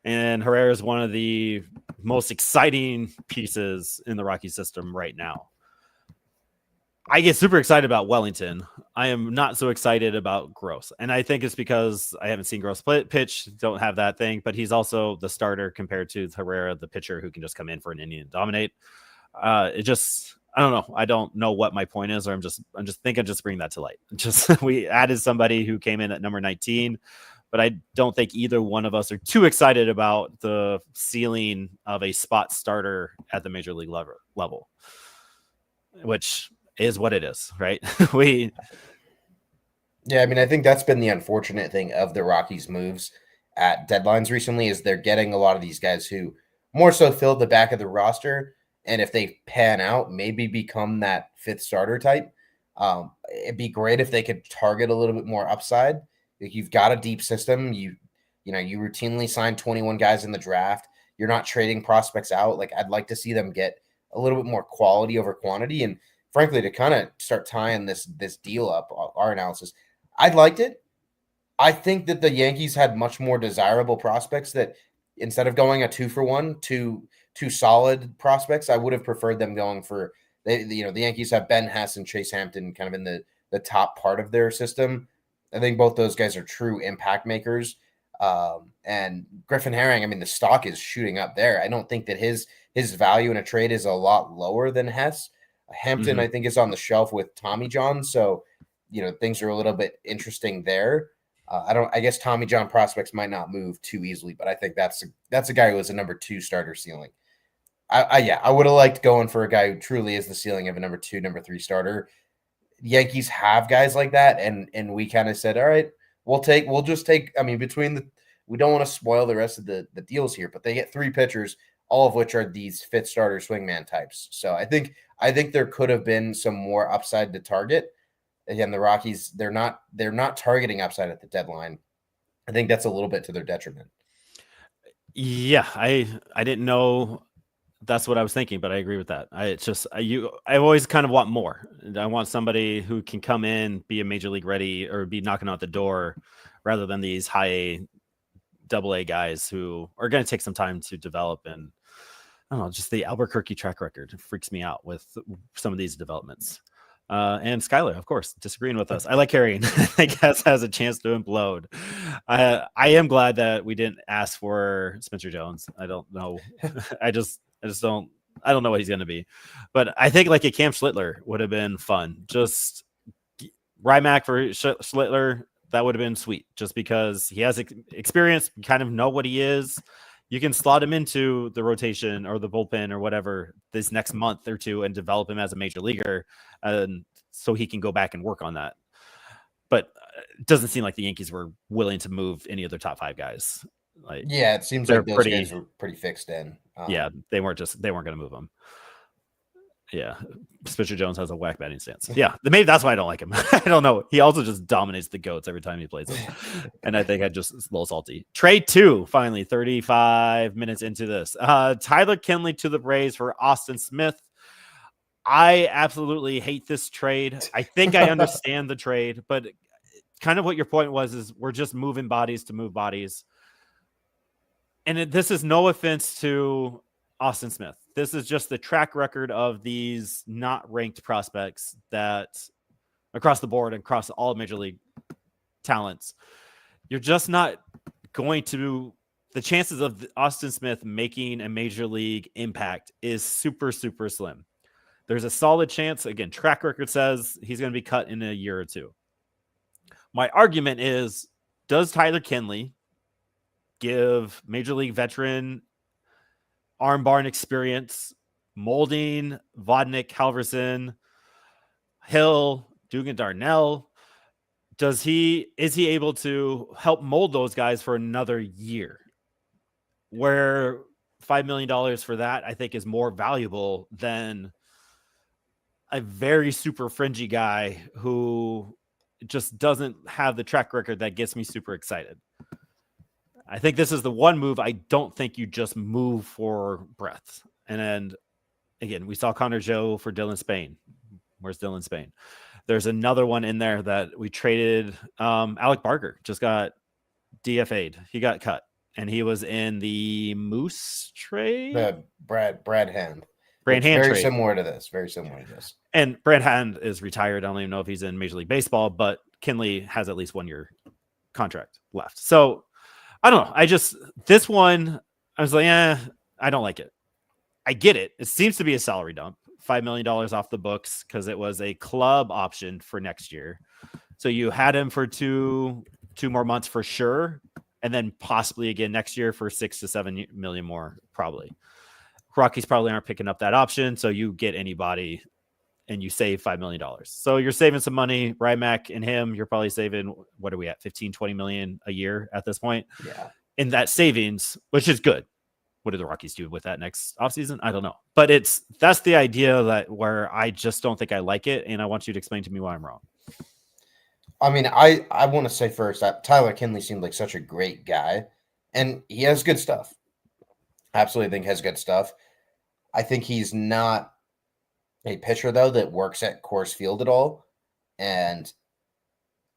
and Herrera is one of the most exciting pieces in the Rocky system right now. I get super excited about Wellington. I am not so excited about Gross. And I think it's because I haven't seen Gross pitch, don't have that thing, but he's also the starter compared to Herrera, the pitcher who can just come in for an inning and dominate. I don't know. I don't know what my point is, or I'm just bringing that to light. We added somebody who came in at number 19, but I don't think either one of us are too excited about the ceiling of a spot starter at the major league level, which is what it is, right? I mean, I think that's been the unfortunate thing of the Rockies' moves at deadlines recently is they're getting a lot of these guys who more so filled the back of the roster, and if they pan out, maybe become that 5th starter type. It'd be great if they could target a little bit more upside. Like you've got a deep system. You routinely sign 21 guys in the draft. You're not trading prospects out. Like I'd like to see them get a little bit more quality over quantity. And frankly, to kind of start tying this deal up, our analysis, I liked it. I think that the Yankees had much more desirable prospects that instead of going a 2-for-1, two solid prospects, I would have preferred them going for the Yankees have Ben Hess and Chase Hampton kind of in the top part of their system. I think both those guys are true impact makers. And Griffin Herring, I mean, the stock is shooting up there. I don't think that his value in a trade is a lot lower than Hess. Hampton, I think, is on the shelf with Tommy John. So, things are a little bit interesting there. I guess Tommy John prospects might not move too easily, but I think that's a guy who is a number 2 starter ceiling. I would have liked going for a guy who truly is the ceiling of a number 2, number 3 starter. Yankees have guys like that, and we kind of said, all right, we'll just take. I mean, we don't want to spoil the rest of the deals here, but they get 3 pitchers, all of which are these 5th starter swingman types. So I think there could have been some more upside to target. Again, the Rockies, they're not targeting upside at the deadline. I think that's a little bit to their detriment. Yeah, I didn't know that's what I was thinking, but I agree with that. I always kind of want more. I want somebody who can come in, be a major league ready, or be knocking out the door, rather than these high A, double A guys who are going to take some time to develop. And I don't know, just the Albuquerque track record freaks me out with some of these developments. And Skyler, of course, disagreeing with us. I like Herring. I guess has a chance to implode. I am glad that we didn't ask for Spencer Jones. I don't know. I just don't. I don't know what he's going to be, but I think like a Cam Schlittler would have been fun. Just Rymack for Schlittler, that would have been sweet. Just because he has experience, you kind of know what he is. You can slot him into the rotation or the bullpen or whatever this next month or two and develop him as a major leaguer, so he can go back and work on that. But it doesn't seem like the Yankees were willing to move any of their top 5 guys. It seems like those guys were pretty fixed in. They weren't going to move them. Yeah, Spencer Jones has a whack batting stance. Yeah, maybe that's why I don't like him. I don't know. He also just dominates the goats every time he plays them. And I think I just a little salty. Trade 2, finally, 35 minutes into this. Tyler Kinley to the Braves for Austin Smith. I absolutely hate this trade. I think I understand the trade, but kind of what your point was is we're just moving bodies to move bodies. And this is no offense to Austin Smith. This is just the track record of these not ranked prospects that across the board and across all major league talents, you're just not going to, the chances of Austin Smith making a major league impact is super, super slim. There's a solid chance. Again, track record says he's going to be cut in a year or 2. My argument is, does Tyler Kinley give major league veteran arm barn experience, molding Vodnik, Halverson, Hill, Dugan, Darnell? Is he able to help mold those guys for another year? Where $5 million for that, I think, is more valuable than a very super fringy guy who just doesn't have the track record that gets me super excited. I think this is the one move I don't think you just move for breadth. And then, again, we saw Connor Joe for Dylan Spain. Where's Dylan Spain? There's another one in there that we traded. Alec Barker just got DFA'd. He got cut. And he was in the Moose trade? The Brad Hand. Brand Hand very trade. Similar to this. Very similar to this. And Brand Hand is retired. I don't even know if he's in Major League Baseball, but Kinley has at least 1 year contract left. So I don't know. This one, I was like, I don't like it. I get it. It seems to be a salary dump. $5 million off the books because it was a club option for next year. So you had him for two more months for sure. And then possibly again next year for 6 to 7 million more, probably. Rockies probably aren't picking up that option. So you get anybody and you save $5 million. So you're saving some money. Rymack and him, you're probably saving, what are we at? 15, 20 million a year at this point. Yeah. In that savings, which is good. What do the Rockies do with that next offseason? I don't know. But that's the idea that where I just don't think I like it. And I want you to explain to me why I'm wrong. I mean, I want to say first that Tyler Kinley seemed like such a great guy. And he has good stuff. Absolutely think has good stuff. I think he's not a pitcher though that works at Coors Field at all, and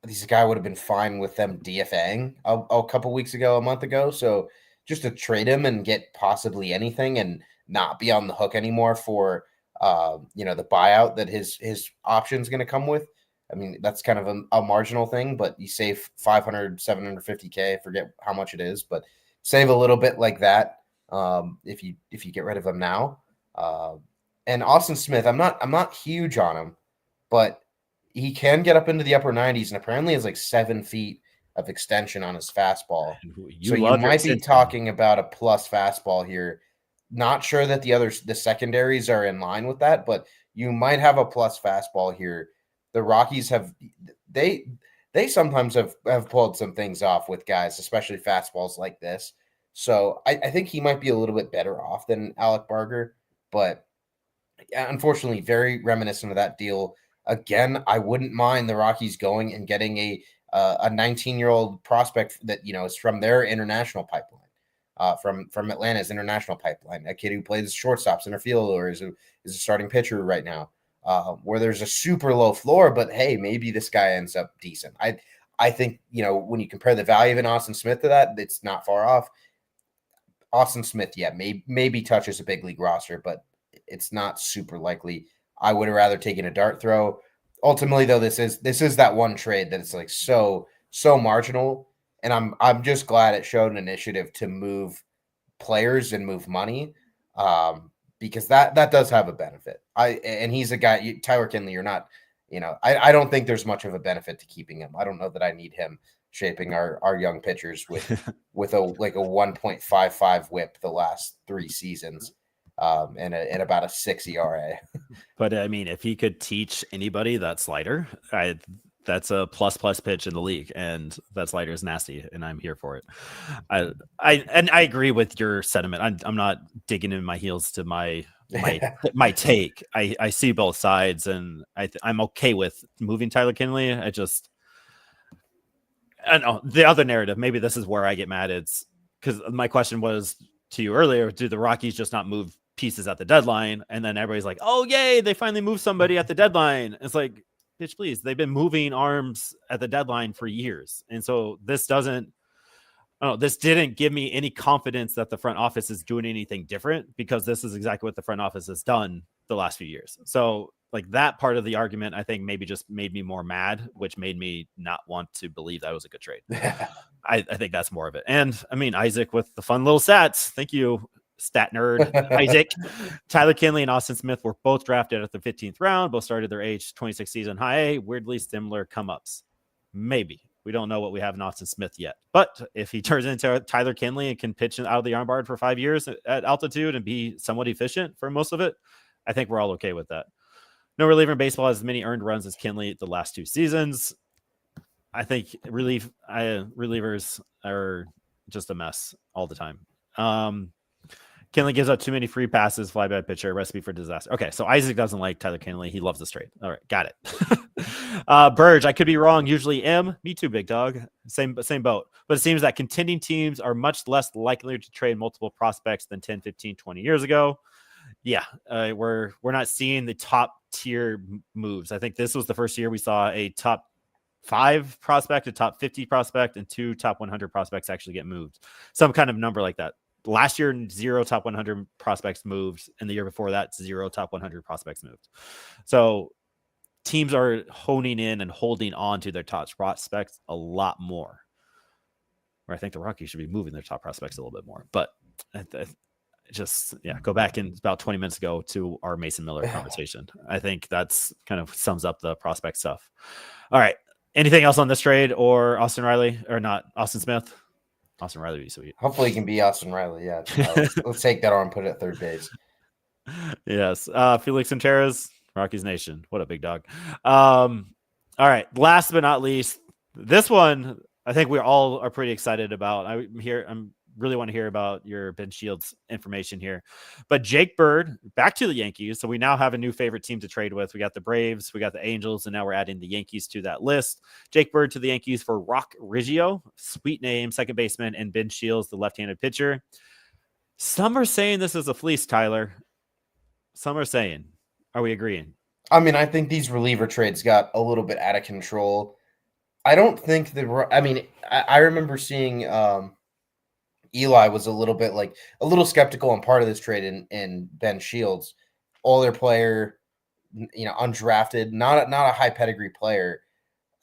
this guy would have been fine with them DFAing a couple weeks ago, a month ago. So just to trade him and get possibly anything and not be on the hook anymore for the buyout that his option is going to come with. I mean, that's kind of a marginal thing, but you save 500, 750K. I forget how much it is, but save a little bit like that if you get rid of him now. And Austin Smith, I'm not huge on him, but he can get up into the upper 90s and apparently has like 7 feet of extension on his fastball. So you might be talking about a plus fastball here. Not sure that the secondaries are in line with that, but you might have a plus fastball here. The Rockies they sometimes have pulled some things off with guys, especially fastballs like this. So I think he might be a little bit better off than Alec Barger, but unfortunately, very reminiscent of that deal. Again, I wouldn't mind the Rockies going and getting a 19-year-old prospect that is from their international pipeline, from Atlanta's international pipeline, a kid who plays shortstop, center field, or is a starting pitcher right now, where there's a super low floor, but hey, maybe this guy ends up decent. I think when you compare the value of an Austin Smith to that, it's not far off. Austin Smith, yeah, maybe touches a big league roster, but it's not super likely. I would have rather taken a dart throw. Ultimately, though, this is that one trade that is like so marginal, and I'm just glad it showed an initiative to move players and move money, because that does have a benefit. And he's a guy, Tyler Kinley. You're not, I don't think there's much of a benefit to keeping him. I don't know that I need him shaping our young pitchers with a 1.55 WHIP the last 3 seasons. And about a 6 ERA. But I mean, if he could teach anybody that slider, that's a plus pitch in the league, and that slider is nasty, and I'm here for it. I agree with your sentiment. I'm not digging in my heels to my take. I see both sides, and I'm okay with moving Tyler Kinley. I don't know the other narrative. Maybe this is where I get mad. It's because my question was to you earlier: do the Rockies just not move pieces at the deadline? And then everybody's like, oh yay, they finally moved somebody at the deadline. It's like, bitch, please, they've been moving arms at the deadline for years. And so this didn't give me any confidence that the front office is doing anything different, because this is exactly what the front office has done the last few years. So like that part of the argument, I think maybe just made me more mad, which made me not want to believe that was a good trade. I think that's more of it. And I mean, Isaac with the fun little stats. Thank you, stat nerd Isaac. Tyler Kinley and Austin Smith were both drafted at the 15th round. Both started their age 26 season high A. Weirdly similar come ups. Maybe. We don't know what we have in Austin Smith yet. But if he turns into Tyler Kinley and can pitch out of the armbar for 5 years at altitude and be somewhat efficient for most of it, I think we're all okay with that. No reliever in baseball has as many earned runs as Kinley the last 2 seasons. I think relievers are just a mess all the time. Kinley gives up too many free passes, fly by pitcher, recipe for disaster. Okay, so Isaac doesn't like Tyler Kinley. He loves this trade. All right, got it. Burge, I could be wrong. Usually M. Me too, big dog. Same boat. But it seems that contending teams are much less likely to trade multiple prospects than 10, 15, 20 years ago. Yeah, we're not seeing the top tier moves. I think this was the first year we saw a top 5 prospect, a top 50 prospect, and 2 top 100 prospects actually get moved. Some kind of number like that. Last year, 0 top 100 prospects moved, and the year before that, 0 top 100 prospects moved. So teams are honing in and holding on to their top prospects a lot more. Or I think the Rockies should be moving their top prospects a little bit more. But go back in about 20 minutes ago to our Mason Miller conversation. I think that's kind of sums up the prospect stuff. All right. Anything else on this trade or Austin Riley or not? Austin Smith? Austin Riley would be sweet. Hopefully he can be Austin Riley. Yeah. Let's take that on and put it at third base. Yes. Felix Contreras, Rockies Nation. What a big dog. All right. Last but not least, this one I think we all are pretty excited about. I'm really want to hear about your Ben Shields information here. But Jake Bird back to the Yankees. So we now have a new favorite team to trade with. We got the Braves, we got the Angels, and now we're adding the Yankees to that list. Jake Bird to the Yankees for Roc Riggio, sweet name, second baseman, and Ben Shields, the left-handed pitcher. Some are saying this is a fleece, Tyler. Some are saying. Are we agreeing? I mean, I think these reliever trades got a little bit out of control. I don't think I mean, I remember seeing Eli was a little bit like a little skeptical on part of this trade in Ben Shields, older player, undrafted, not a high pedigree player.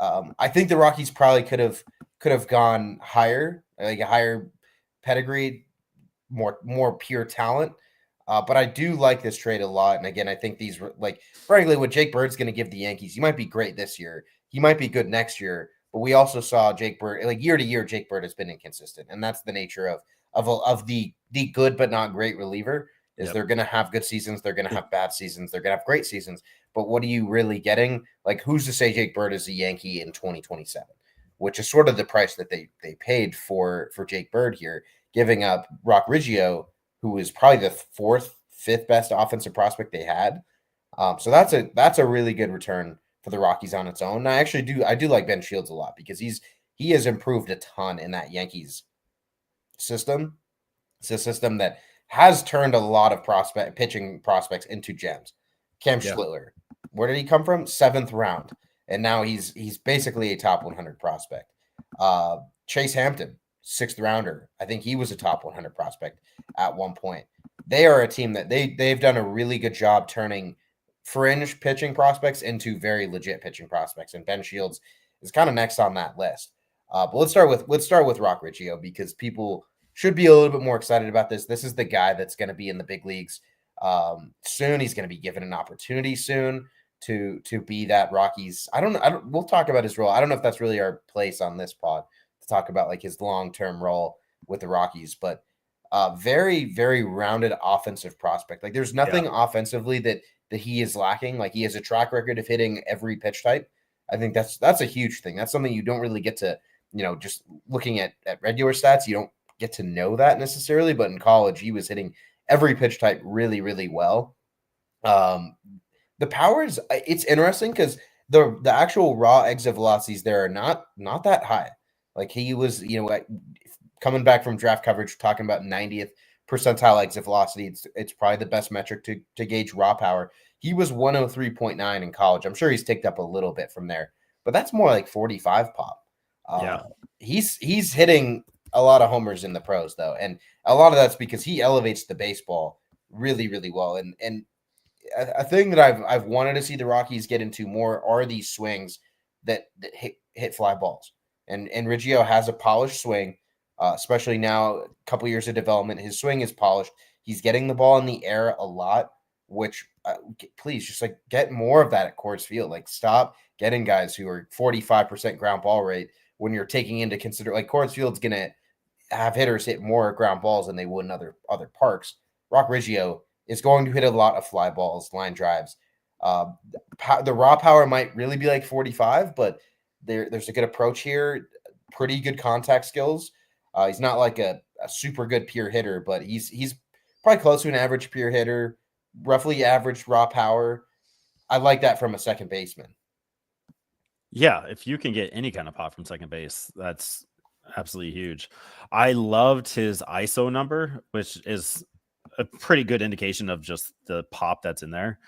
I think the Rockies probably could have gone higher, like a higher pedigree, more pure talent. But I do like this trade a lot. And again, I think these like frankly, what Jake Bird's going to give the Yankees, he might be great this year. He might be good next year. But we also saw Jake Bird like year to year. Jake Bird has been inconsistent, and that's the nature of the good but not great reliever. Is they're going to have good seasons, they're going to have bad seasons, they're going to have great seasons. But what are you really getting? Like, who's to say Jake Bird is a Yankee in 2027? Which is sort of the price that they paid for Jake Bird here, giving up Roc Riggio, who is probably the fourth, fifth best offensive prospect they had. So that's a really good return for the Rockies on its own. And I do like Ben Shields a lot because he has improved a ton in that Yankees system. It's a system that has turned a lot of pitching prospects into gems. Cam Schlittler, where did he come from? 7th round, and now he's basically a top 100 prospect. Chase Hampton, 6th rounder. I think he was a top 100 prospect at one point. They are a team that they've done a really good job turning fringe pitching prospects into very legit pitching prospects, and Ben Shields is kind of next on that list. But let's start with Roc Riggio because people should be a little bit more excited about this. This is the guy that's going to be in the big leagues soon. He's going to be given an opportunity soon to be that Rockies. I don't. We'll talk about his role. I don't know if that's really our place on this pod to talk about like his long-term role with the Rockies, but very, very rounded offensive prospect. Like there's nothing offensively that he is lacking. Like he has a track record of hitting every pitch type. I think that's a huge thing. That's something you don't really get to, just looking at regular stats, you don't get to know that necessarily. But in college, he was hitting every pitch type really, really well. The power is it's interesting because the actual raw exit velocities there are not that high. Like he was, coming back from draft coverage, talking about 90th percentile exit velocity. It's probably the best metric to gauge raw power. He was 103.9 in college. I'm sure he's ticked up a little bit from there, but that's more like 45 pop. He's hitting a lot of homers in the pros though, and a lot of that's because he elevates the baseball really, really well. And a thing that I've wanted to see the Rockies get into more are these swings that hit fly balls. And Riggio has a polished swing, especially now a couple years of development. His swing is polished. He's getting the ball in the air a lot, which please just like get more of that at Coors Field. Like stop getting guys who are 45% ground ball rate when you're taking into consider like Coors Field's gonna have hitters hit more ground balls than they would in other parks. Roc Riggio is going to hit a lot of fly balls, line drives. The raw power might really be like 45, but there's a good approach here, pretty good contact skills. He's not like a super good pure hitter, but he's probably close to an average pure hitter, roughly average raw power. I like that from a second baseman. Yeah, if you can get any kind of pop from second base, that's absolutely huge. I loved his ISO number, which is a pretty good indication of just the pop that's in there.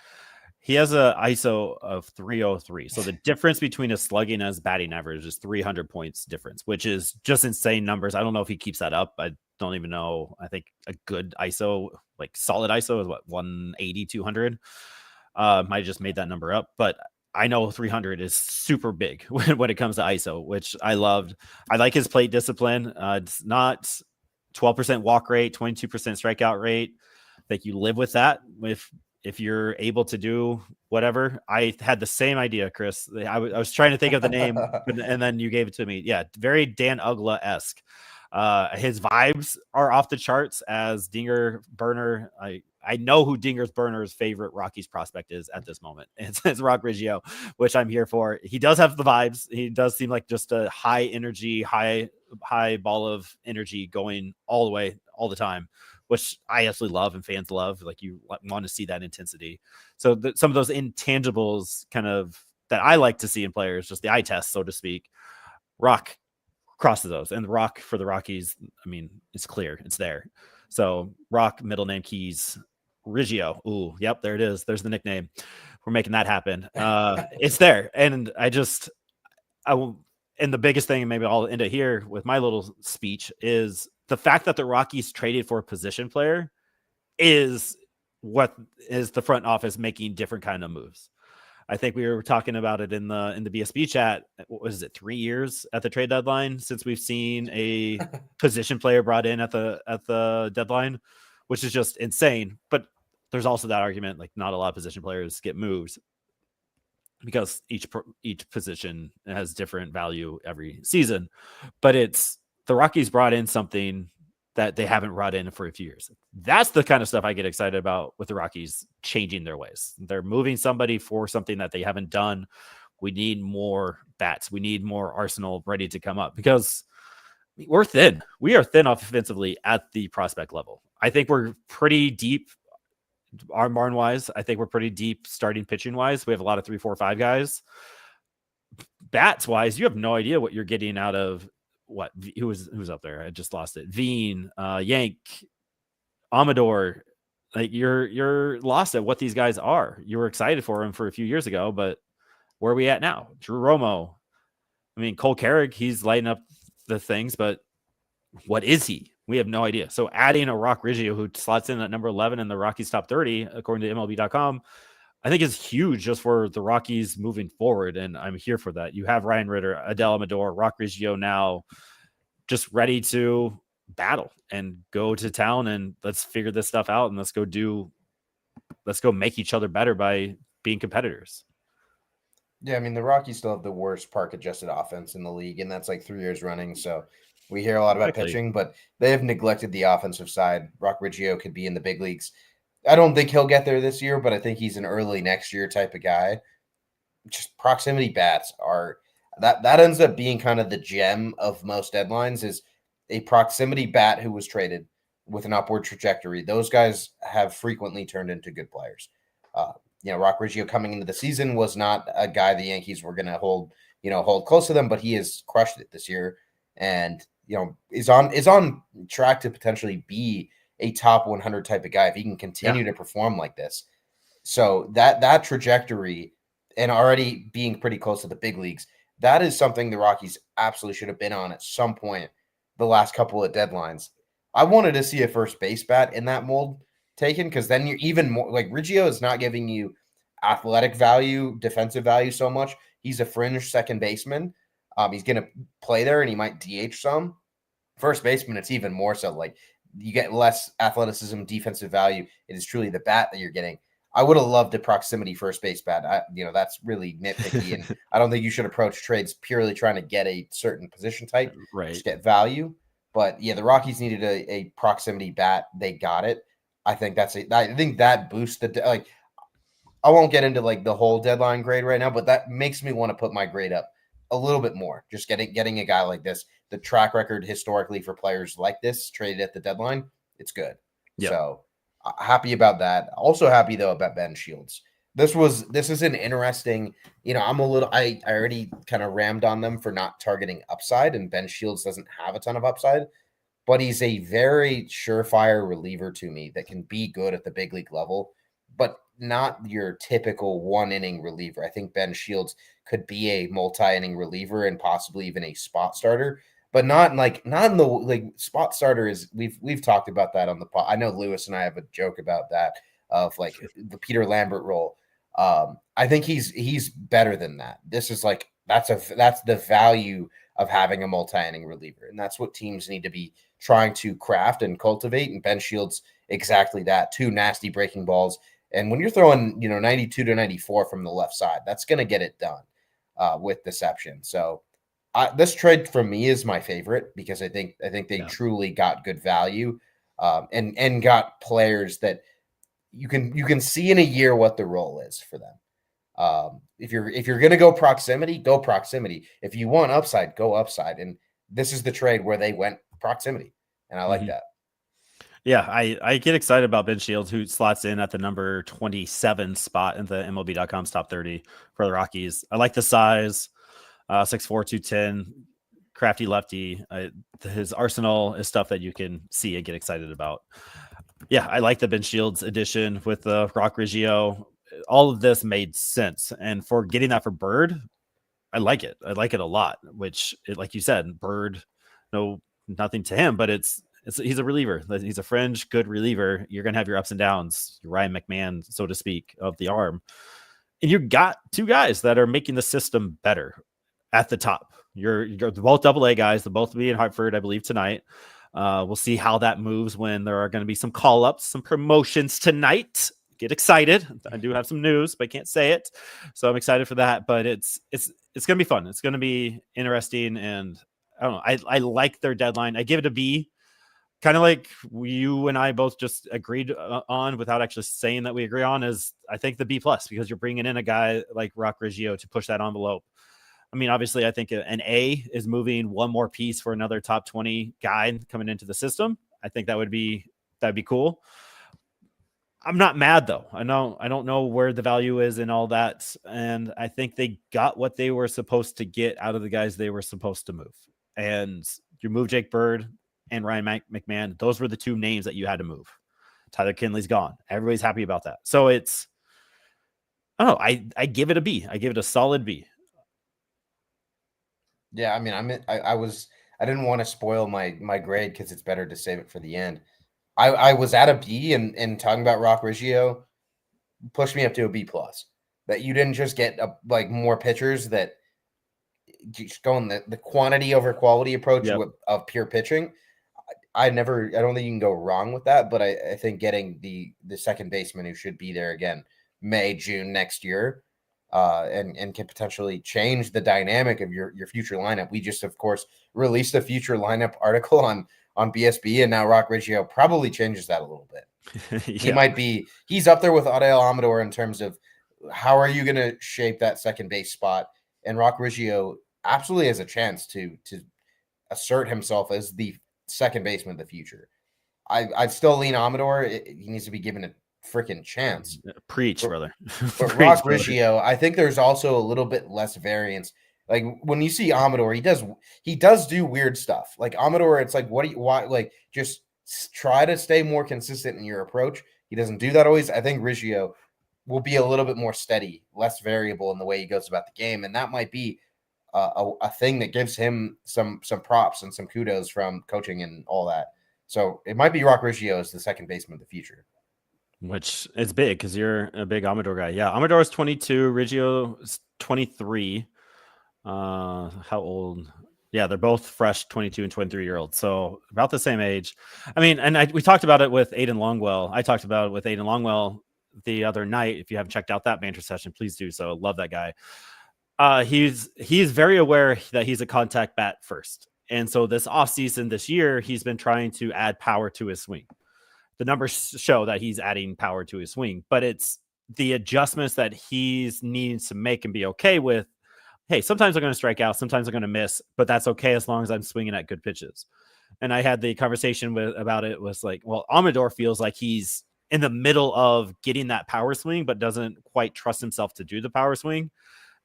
He has a ISO of 303. So the difference between his slugging and his batting average is 300 points difference, which is just insane numbers. I don't know if he keeps that up. I don't even know. I think a good ISO, like solid ISO, is what, 180, 200. I just made that number up, but I know 300 is super big when it comes to ISO, which I loved. I like his plate discipline. It's not 12% walk rate, 22% strikeout rate. Like you live with that if you're able to do whatever. I had the same idea, Chris. I was trying to think of the name, and then you gave it to me. Yeah, very Dan Ugla-esque. His vibes are off the charts as Dinger Burner. I know who Dinger's Burner's favorite Rockies prospect is at this moment. It's Roc Riggio, which I'm here for. He does have the vibes. He does seem like just a high energy, high ball of energy going all the way, all the time, which I absolutely love and fans love. Like you want to see that intensity. So some of those intangibles kind of that I like to see in players, just the eye test, so to speak. Roc crosses those, and the Roc for the Rockies, I mean, it's clear, it's there. So Roc, middle name Keys, Riggio. Ooh, yep, there it is. There's the nickname. We're making that happen. It's there. And and the biggest thing, and maybe I'll end it here with my little speech, is the fact that the Rockies traded for a position player is what is the front office making different kind of moves. I think we were talking about it in the BSB chat. What was it, 3 years at the trade deadline since we've seen a position player brought in at the deadline, which is just insane. But there's also that argument, like not a lot of position players get moved because each position has different value every season. But it's the Rockies brought in something that they haven't brought in for a few years. That's the kind of stuff I get excited about with the Rockies changing their ways. They're moving somebody for something that they haven't done. We need more bats. We need more arsenal ready to come up because we're thin. We are thin offensively at the prospect level. I think we're pretty deep arm barn wise. I think we're pretty deep starting pitching wise. We have a lot of 3, 4, 5 guys. Bats wise, you have no idea what you're getting out of who's up there. I just lost it. Veen, Yank, Amador. Like you're lost at what these guys are. You were excited for them for a few years ago, but where are we at now? Drew Romo. I mean, Cole Carrick, he's lighting up the things, but what is he? We have no idea. So adding a Roc Riggio who slots in at number 11 in the Rockies top 30, according to MLB.com, I think is huge just for the Rockies moving forward. And I'm here for that. You have Ryan Ritter, Adele Amador, Roc Riggio now just ready to battle and go to town and let's figure this stuff out. And let's go make each other better by being competitors. Yeah. I mean, the Rockies still have the worst park adjusted offense in the league, and that's like 3 years running. So we hear a lot about pitching, but they have neglected the offensive side. Roc Riggio could be in the big leagues. I don't think he'll get there this year, but I think he's an early next year type of guy. Just proximity bats are that ends up being kind of the gem of most deadlines is a proximity bat who was traded with an upward trajectory. Those guys have frequently turned into good players. Roc Riggio coming into the season was not a guy the Yankees were going to hold close to them, but he has crushed it this year and, is on track to potentially be a top 100 type of guy if he can continue to perform like this. So that trajectory and already being pretty close to the big leagues, that is something the Rockies absolutely should have been on at some point the last couple of deadlines. I wanted to see a first base bat in that mold taken because then you're even more like Riggio is not giving you athletic value, defensive value so much. He's a fringe second baseman. He's going to play there and he might DH some. First baseman, it's even more so like you get less athleticism, defensive value. It is truly the bat that you're getting. I would have loved a proximity first base bat. That's really nitpicky, and I don't think you should approach trades purely trying to get a certain position type, right? Just get value. But yeah, the Rockies needed a proximity bat. They got it. I think I think that boosts the I won't get into like the whole deadline grade right now, but that makes me want to put my grade up a little bit more. Just getting a guy like this, the track record historically for players like this traded at the deadline, it's good. Yep. So happy about that. Also happy though about Ben Shields. This is an interesting, I already kind of rammed on them for not targeting upside, and Ben Shields doesn't have a ton of upside, but he's a very surefire reliever to me that can be good at the big league level, but not your typical 1-inning reliever. I think Ben Shields could be a multi-inning reliever and possibly even a spot starter, but not in the spot starter is we've talked about that on the pod. I know Lewis and I have a joke about that of like the Peter Lambert role. I think he's better than that. This is like that's the value of having a multi-inning reliever, and that's what teams need to be trying to craft and cultivate. And Ben Shields exactly that. 2 nasty breaking balls. And when you're throwing, 92 to 94 from the left side, that's going to get it done with deception. So this trade for me is my favorite because I think they truly got good value and got players that you can see in a year what the role is for them. If you're going to go proximity. If you want upside, go upside. And this is the trade where they went proximity, and I like that. Yeah, I get excited about Ben Shields, who slots in at the number 27 spot in the MLB.com's top 30 for the Rockies. I like the size, 6'4", 210, crafty lefty. His arsenal is stuff that you can see and get excited about. Yeah, I like the Ben Shields edition with the Roc Riggio. All of this made sense. And for getting that for Bird, I like it. I like it a lot, which, like you said, Bird, no, nothing to him, but he's a reliever. He's a fringe, good reliever. You're going to have your ups and downs. You're Ryan McMahon, so to speak, of the arm. And you got two guys that are making the system better at the top. You're both AA guys. They'll both be in Hartford, I believe, tonight. We'll see how that moves when there are going to be some call-ups, some promotions tonight. Get excited. I do have some news, but I can't say it. So I'm excited for that. But it's going to be fun. It's going to be interesting. And I don't know. I like their deadline. I give it a B. Kind of like you and I both just agreed on without actually saying that we agree on is I think the B+, because you're bringing in a guy like Roc Riggio to push that envelope. I mean, obviously, I think an A is moving one more piece for another top 20 guy coming into the system. I think that'd be cool. I'm not mad though. I don't know where the value is in all that, and I think they got what they were supposed to get out of the guys they were supposed to move. And you move Jake Bird and Ryan McMahon. Those were the two names that you had to move. Tyler Kinley's gone. Everybody's happy about that. So it's, I don't know. I give it a B. I give it a solid B. Yeah, I mean, I didn't want to spoil my grade because it's better to save it for the end. I was at a B, and talking about Roc Riggio pushed me up to a B+. That you didn't just get like more pitchers, that just going the quantity over quality approach of pure pitching. I don't think you can go wrong with that, but I think getting the second baseman who should be there again May, June next year, and can potentially change the dynamic of your future lineup. We just, of course, released a future lineup article on BSB, and now Roc Riggio probably changes that a little bit. He's up there with Adael Amador in terms of how are you going to shape that second base spot, and Roc Riggio absolutely has a chance to assert himself as the second baseman of the future. I'd still lean Amador. He needs to be given a freaking chance. Preach, brother. But Roc Riggio, I think there's also a little bit less variance. Like when you see Amador, he does do weird stuff. Like Amador, it's like, just try to stay more consistent in your approach. He doesn't do that always. I think Riggio will be a little bit more steady, less variable in the way he goes about the game, and that might be a thing that gives him some props and some kudos from coaching and all that. So it might be Roc Riggio as the second baseman of the future. Which is big because you're a big Amador guy. Yeah, Amador is 22, Riggio is 23. How old? Yeah, they're both fresh 22 and 23-year-olds, so about the same age. I mean, and we talked about it with Aiden Longwell. I talked about it with Aiden Longwell the other night. If you haven't checked out that banter session, please do so. Love that guy. He's very aware that he's a contact bat first. And so this offseason, this year, he's been trying to add power to his swing. The numbers show that he's adding power to his swing, but it's the adjustments that he's needs to make and be okay with. Hey, sometimes I'm going to strike out, sometimes I'm going to miss, but that's okay as long as I'm swinging at good pitches. And I had the conversation about it was like, well, Amador feels like he's in the middle of getting that power swing, but doesn't quite trust himself to do the power swing.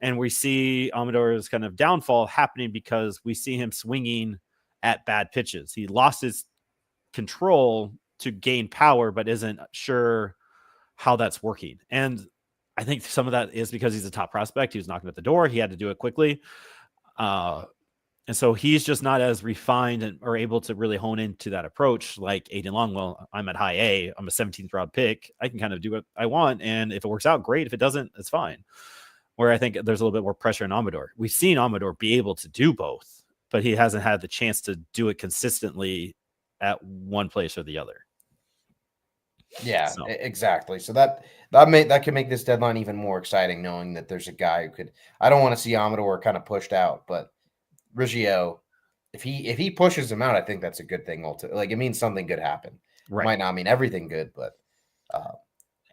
And we see Amador's kind of downfall happening because we see him swinging at bad pitches. He lost his control to gain power, but isn't sure how that's working. And I think some of that is because he's a top prospect. He was knocking at the door. He had to do it quickly. And so he's just not as refined or able to really hone into that approach like Aiden Longwell. I'm at high A. I'm a 17th round pick. I can kind of do what I want. And if it works out, great. If it doesn't, it's fine. Where I think there's a little bit more pressure on Amador. We've seen Amador be able to do both, but he hasn't had the chance to do it consistently at one place or the other. Yeah, so. Exactly. So that could make this deadline even more exciting, knowing that there's a guy who could. I don't want to see Amador kind of pushed out, but Riggio, if he pushes him out, I think that's a good thing. Like it means something good happen. Right. It might not mean everything good, but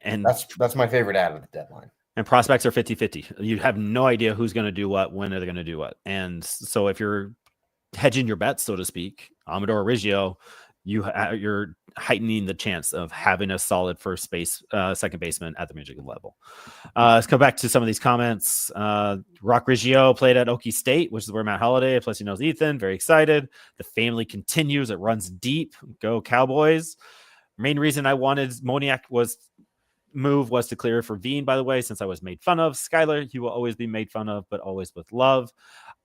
and that's my favorite ad of the deadline. And prospects are 50-50. You have no idea who's going to do what, when they're going to do what. And so if you're hedging your bets, so to speak, Amador or Riggio, you're heightening the chance of having a solid second baseman at the major league level. Let's go back to some of these comments. Roc Riggio played at Okie State, which is where Matt Holliday, plus he knows Ethan, very excited. The family continues. It runs deep. Go Cowboys. Main reason I wanted Moniak was to clear for Veen, by the way, since I was made fun of. Skyler, he will always be made fun of, but always with love.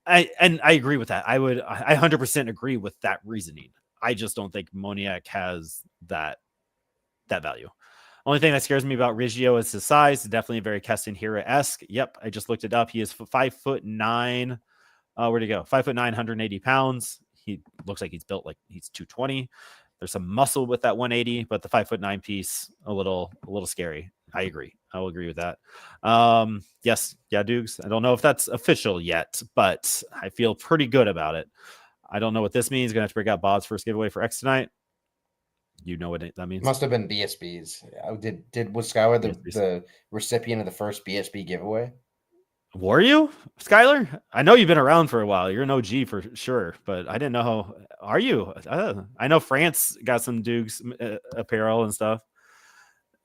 I agree with that. I 100% agree with that reasoning. I just don't think Moniak has that value. Only thing that scares me about Riggio is his size. Definitely very Keston Hira-esque. Yep, I just looked it up. He is 5'9". Where'd he go? 5'9", 180 pounds. He looks like he's built like he's 220. There's some muscle with that 180, but the 5'9" piece a little scary. I agree. I will agree with that. Yes, yeah, Dukes. I don't know if that's official yet, but I feel pretty good about it. I don't know what this means. Gonna have to break out Bob's first giveaway for X tonight. You know what that means? Must have been BSBs. Was Skylar the recipient of the first BSB giveaway? Were you, Skylar? I know you've been around for a while. You're an OG for sure, but I didn't know how. Are you? I know France got some Dukes apparel and stuff.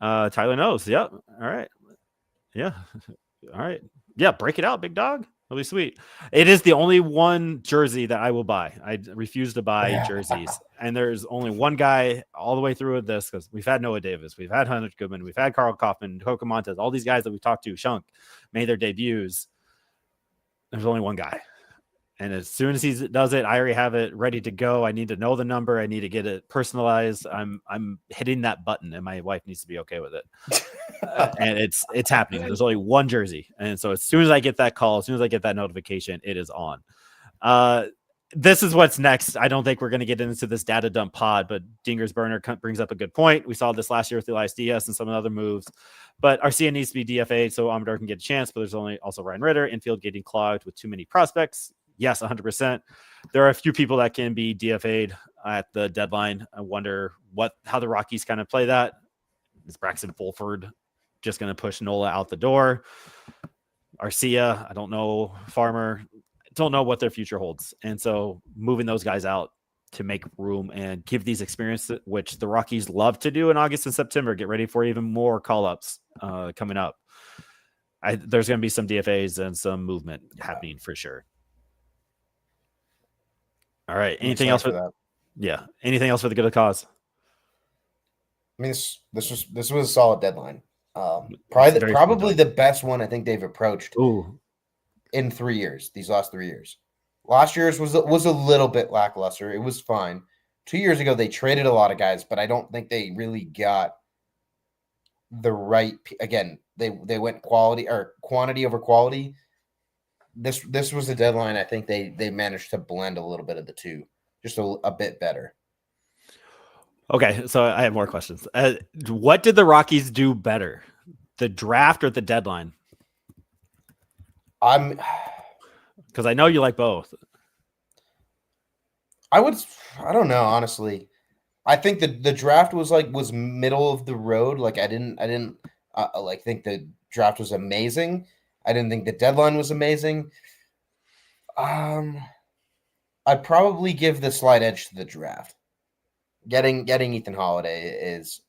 Tyler knows. Yep. All right. Yeah. All right. Yeah. Break it out, big dog. It'll be sweet. It is the only one jersey that I will buy. I refuse to buy jerseys. And there's only one guy all the way through with this, because we've had Noah Davis, we've had Hunter Goodman, we've had Carl Kaufman, Coco Montes, all these guys that we talked to, Shunk, made their debuts. There's only one guy. And as soon as he does it, I already have it ready to go. I need to know the number. I need to get it personalized. I'm hitting that button, and my wife needs to be okay with it. And it's happening. There's only one jersey. And so as soon as I get that call, as soon as I get that notification, it is on. This is what's next. I don't think we're going to get into this data dump pod, but Dinger's Burner brings up a good point. We saw this last year with Elias Diaz and some of the other moves, but Arcia needs to be DFA'd so Amador can get a chance, but there's also Ryan Ritter, infield getting clogged with too many prospects. Yes, 100%. There are a few people that can be DFA'd at the deadline. I wonder how the Rockies kind of play that. Is Braxton Fulford just going to push Nola out the door? Arcia, I don't know. Farmer, don't know what their future holds. And so moving those guys out to make room and give these experiences, which the Rockies love to do in August and September, get ready for even more call-ups coming up. There's going to be some DFAs and some movement happening for sure. All right. Anything else for that? Yeah. Anything else for the good of the cause? I mean, this was a solid deadline. Probably the best one I think they've approached in 3 years. These last 3 years. Last year's was a little bit lackluster. It was fine. 2 years ago they traded a lot of guys, but I don't think they really got the right. Again, they went quality or quantity over quality. This was a deadline. I think they managed to blend a little bit of the two, just a bit better. Okay, so I have more questions. What did the Rockies do better, the draft or the deadline? Because I know you like both. I don't know, honestly. I think the draft was middle of the road. Like I didn't think the draft was amazing. I didn't think the deadline was amazing. I'd probably give the slight edge to the draft. Getting Ethan Holiday is,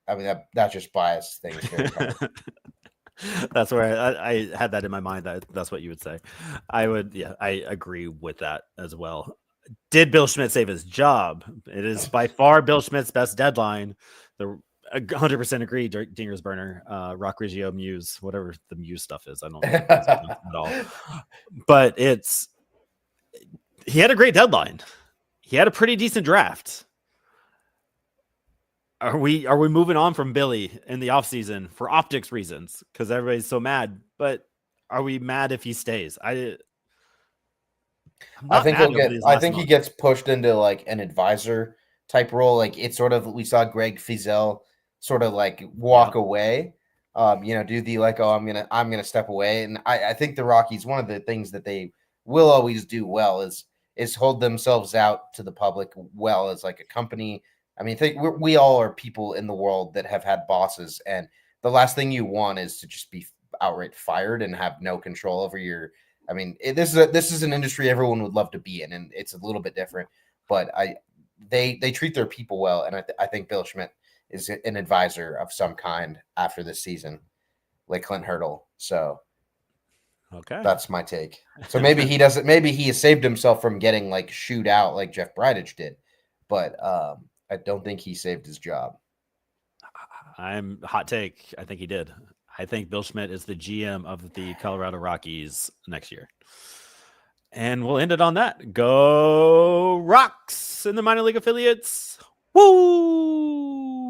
I mean, that just biased things. That's where I had that in my mind. That's what you would say. I agree with that as well. Did Bill Schmidt save his job? It is by far Bill Schmidt's best deadline. 100% agree. Dinger's Burner, Roc Riggio, Muse, whatever the Muse stuff is. I don't know at all. But he had a great deadline. He had a pretty decent draft. Are we moving on from Billy in the offseason for optics reasons? Because everybody's so mad. But are we mad if he stays? I think he gets pushed into like an advisor type role. Like it's sort of, we saw Greg Fizel sort of like walk away, do the like, I'm gonna step away. And I think the Rockies, one of the things that they will always do well is hold themselves out to the public well as like a company. I mean, we all are people in the world that have had bosses, and the last thing you want is to just be outright fired and have no control over your. I mean, this is an industry everyone would love to be in, and it's a little bit different. But they treat their people well, and I think Bill Schmidt is an advisor of some kind after this season, like Clint Hurdle. So, okay, that's my take. So maybe he doesn't. Maybe he has saved himself from getting like shooed out like Jeff Bridich did, but I don't think he saved his job. I'm hot take. I think he did. I think Bill Schmidt is the GM of the Colorado Rockies next year. And we'll end it on that. Go Rocks in the minor league affiliates. Woo!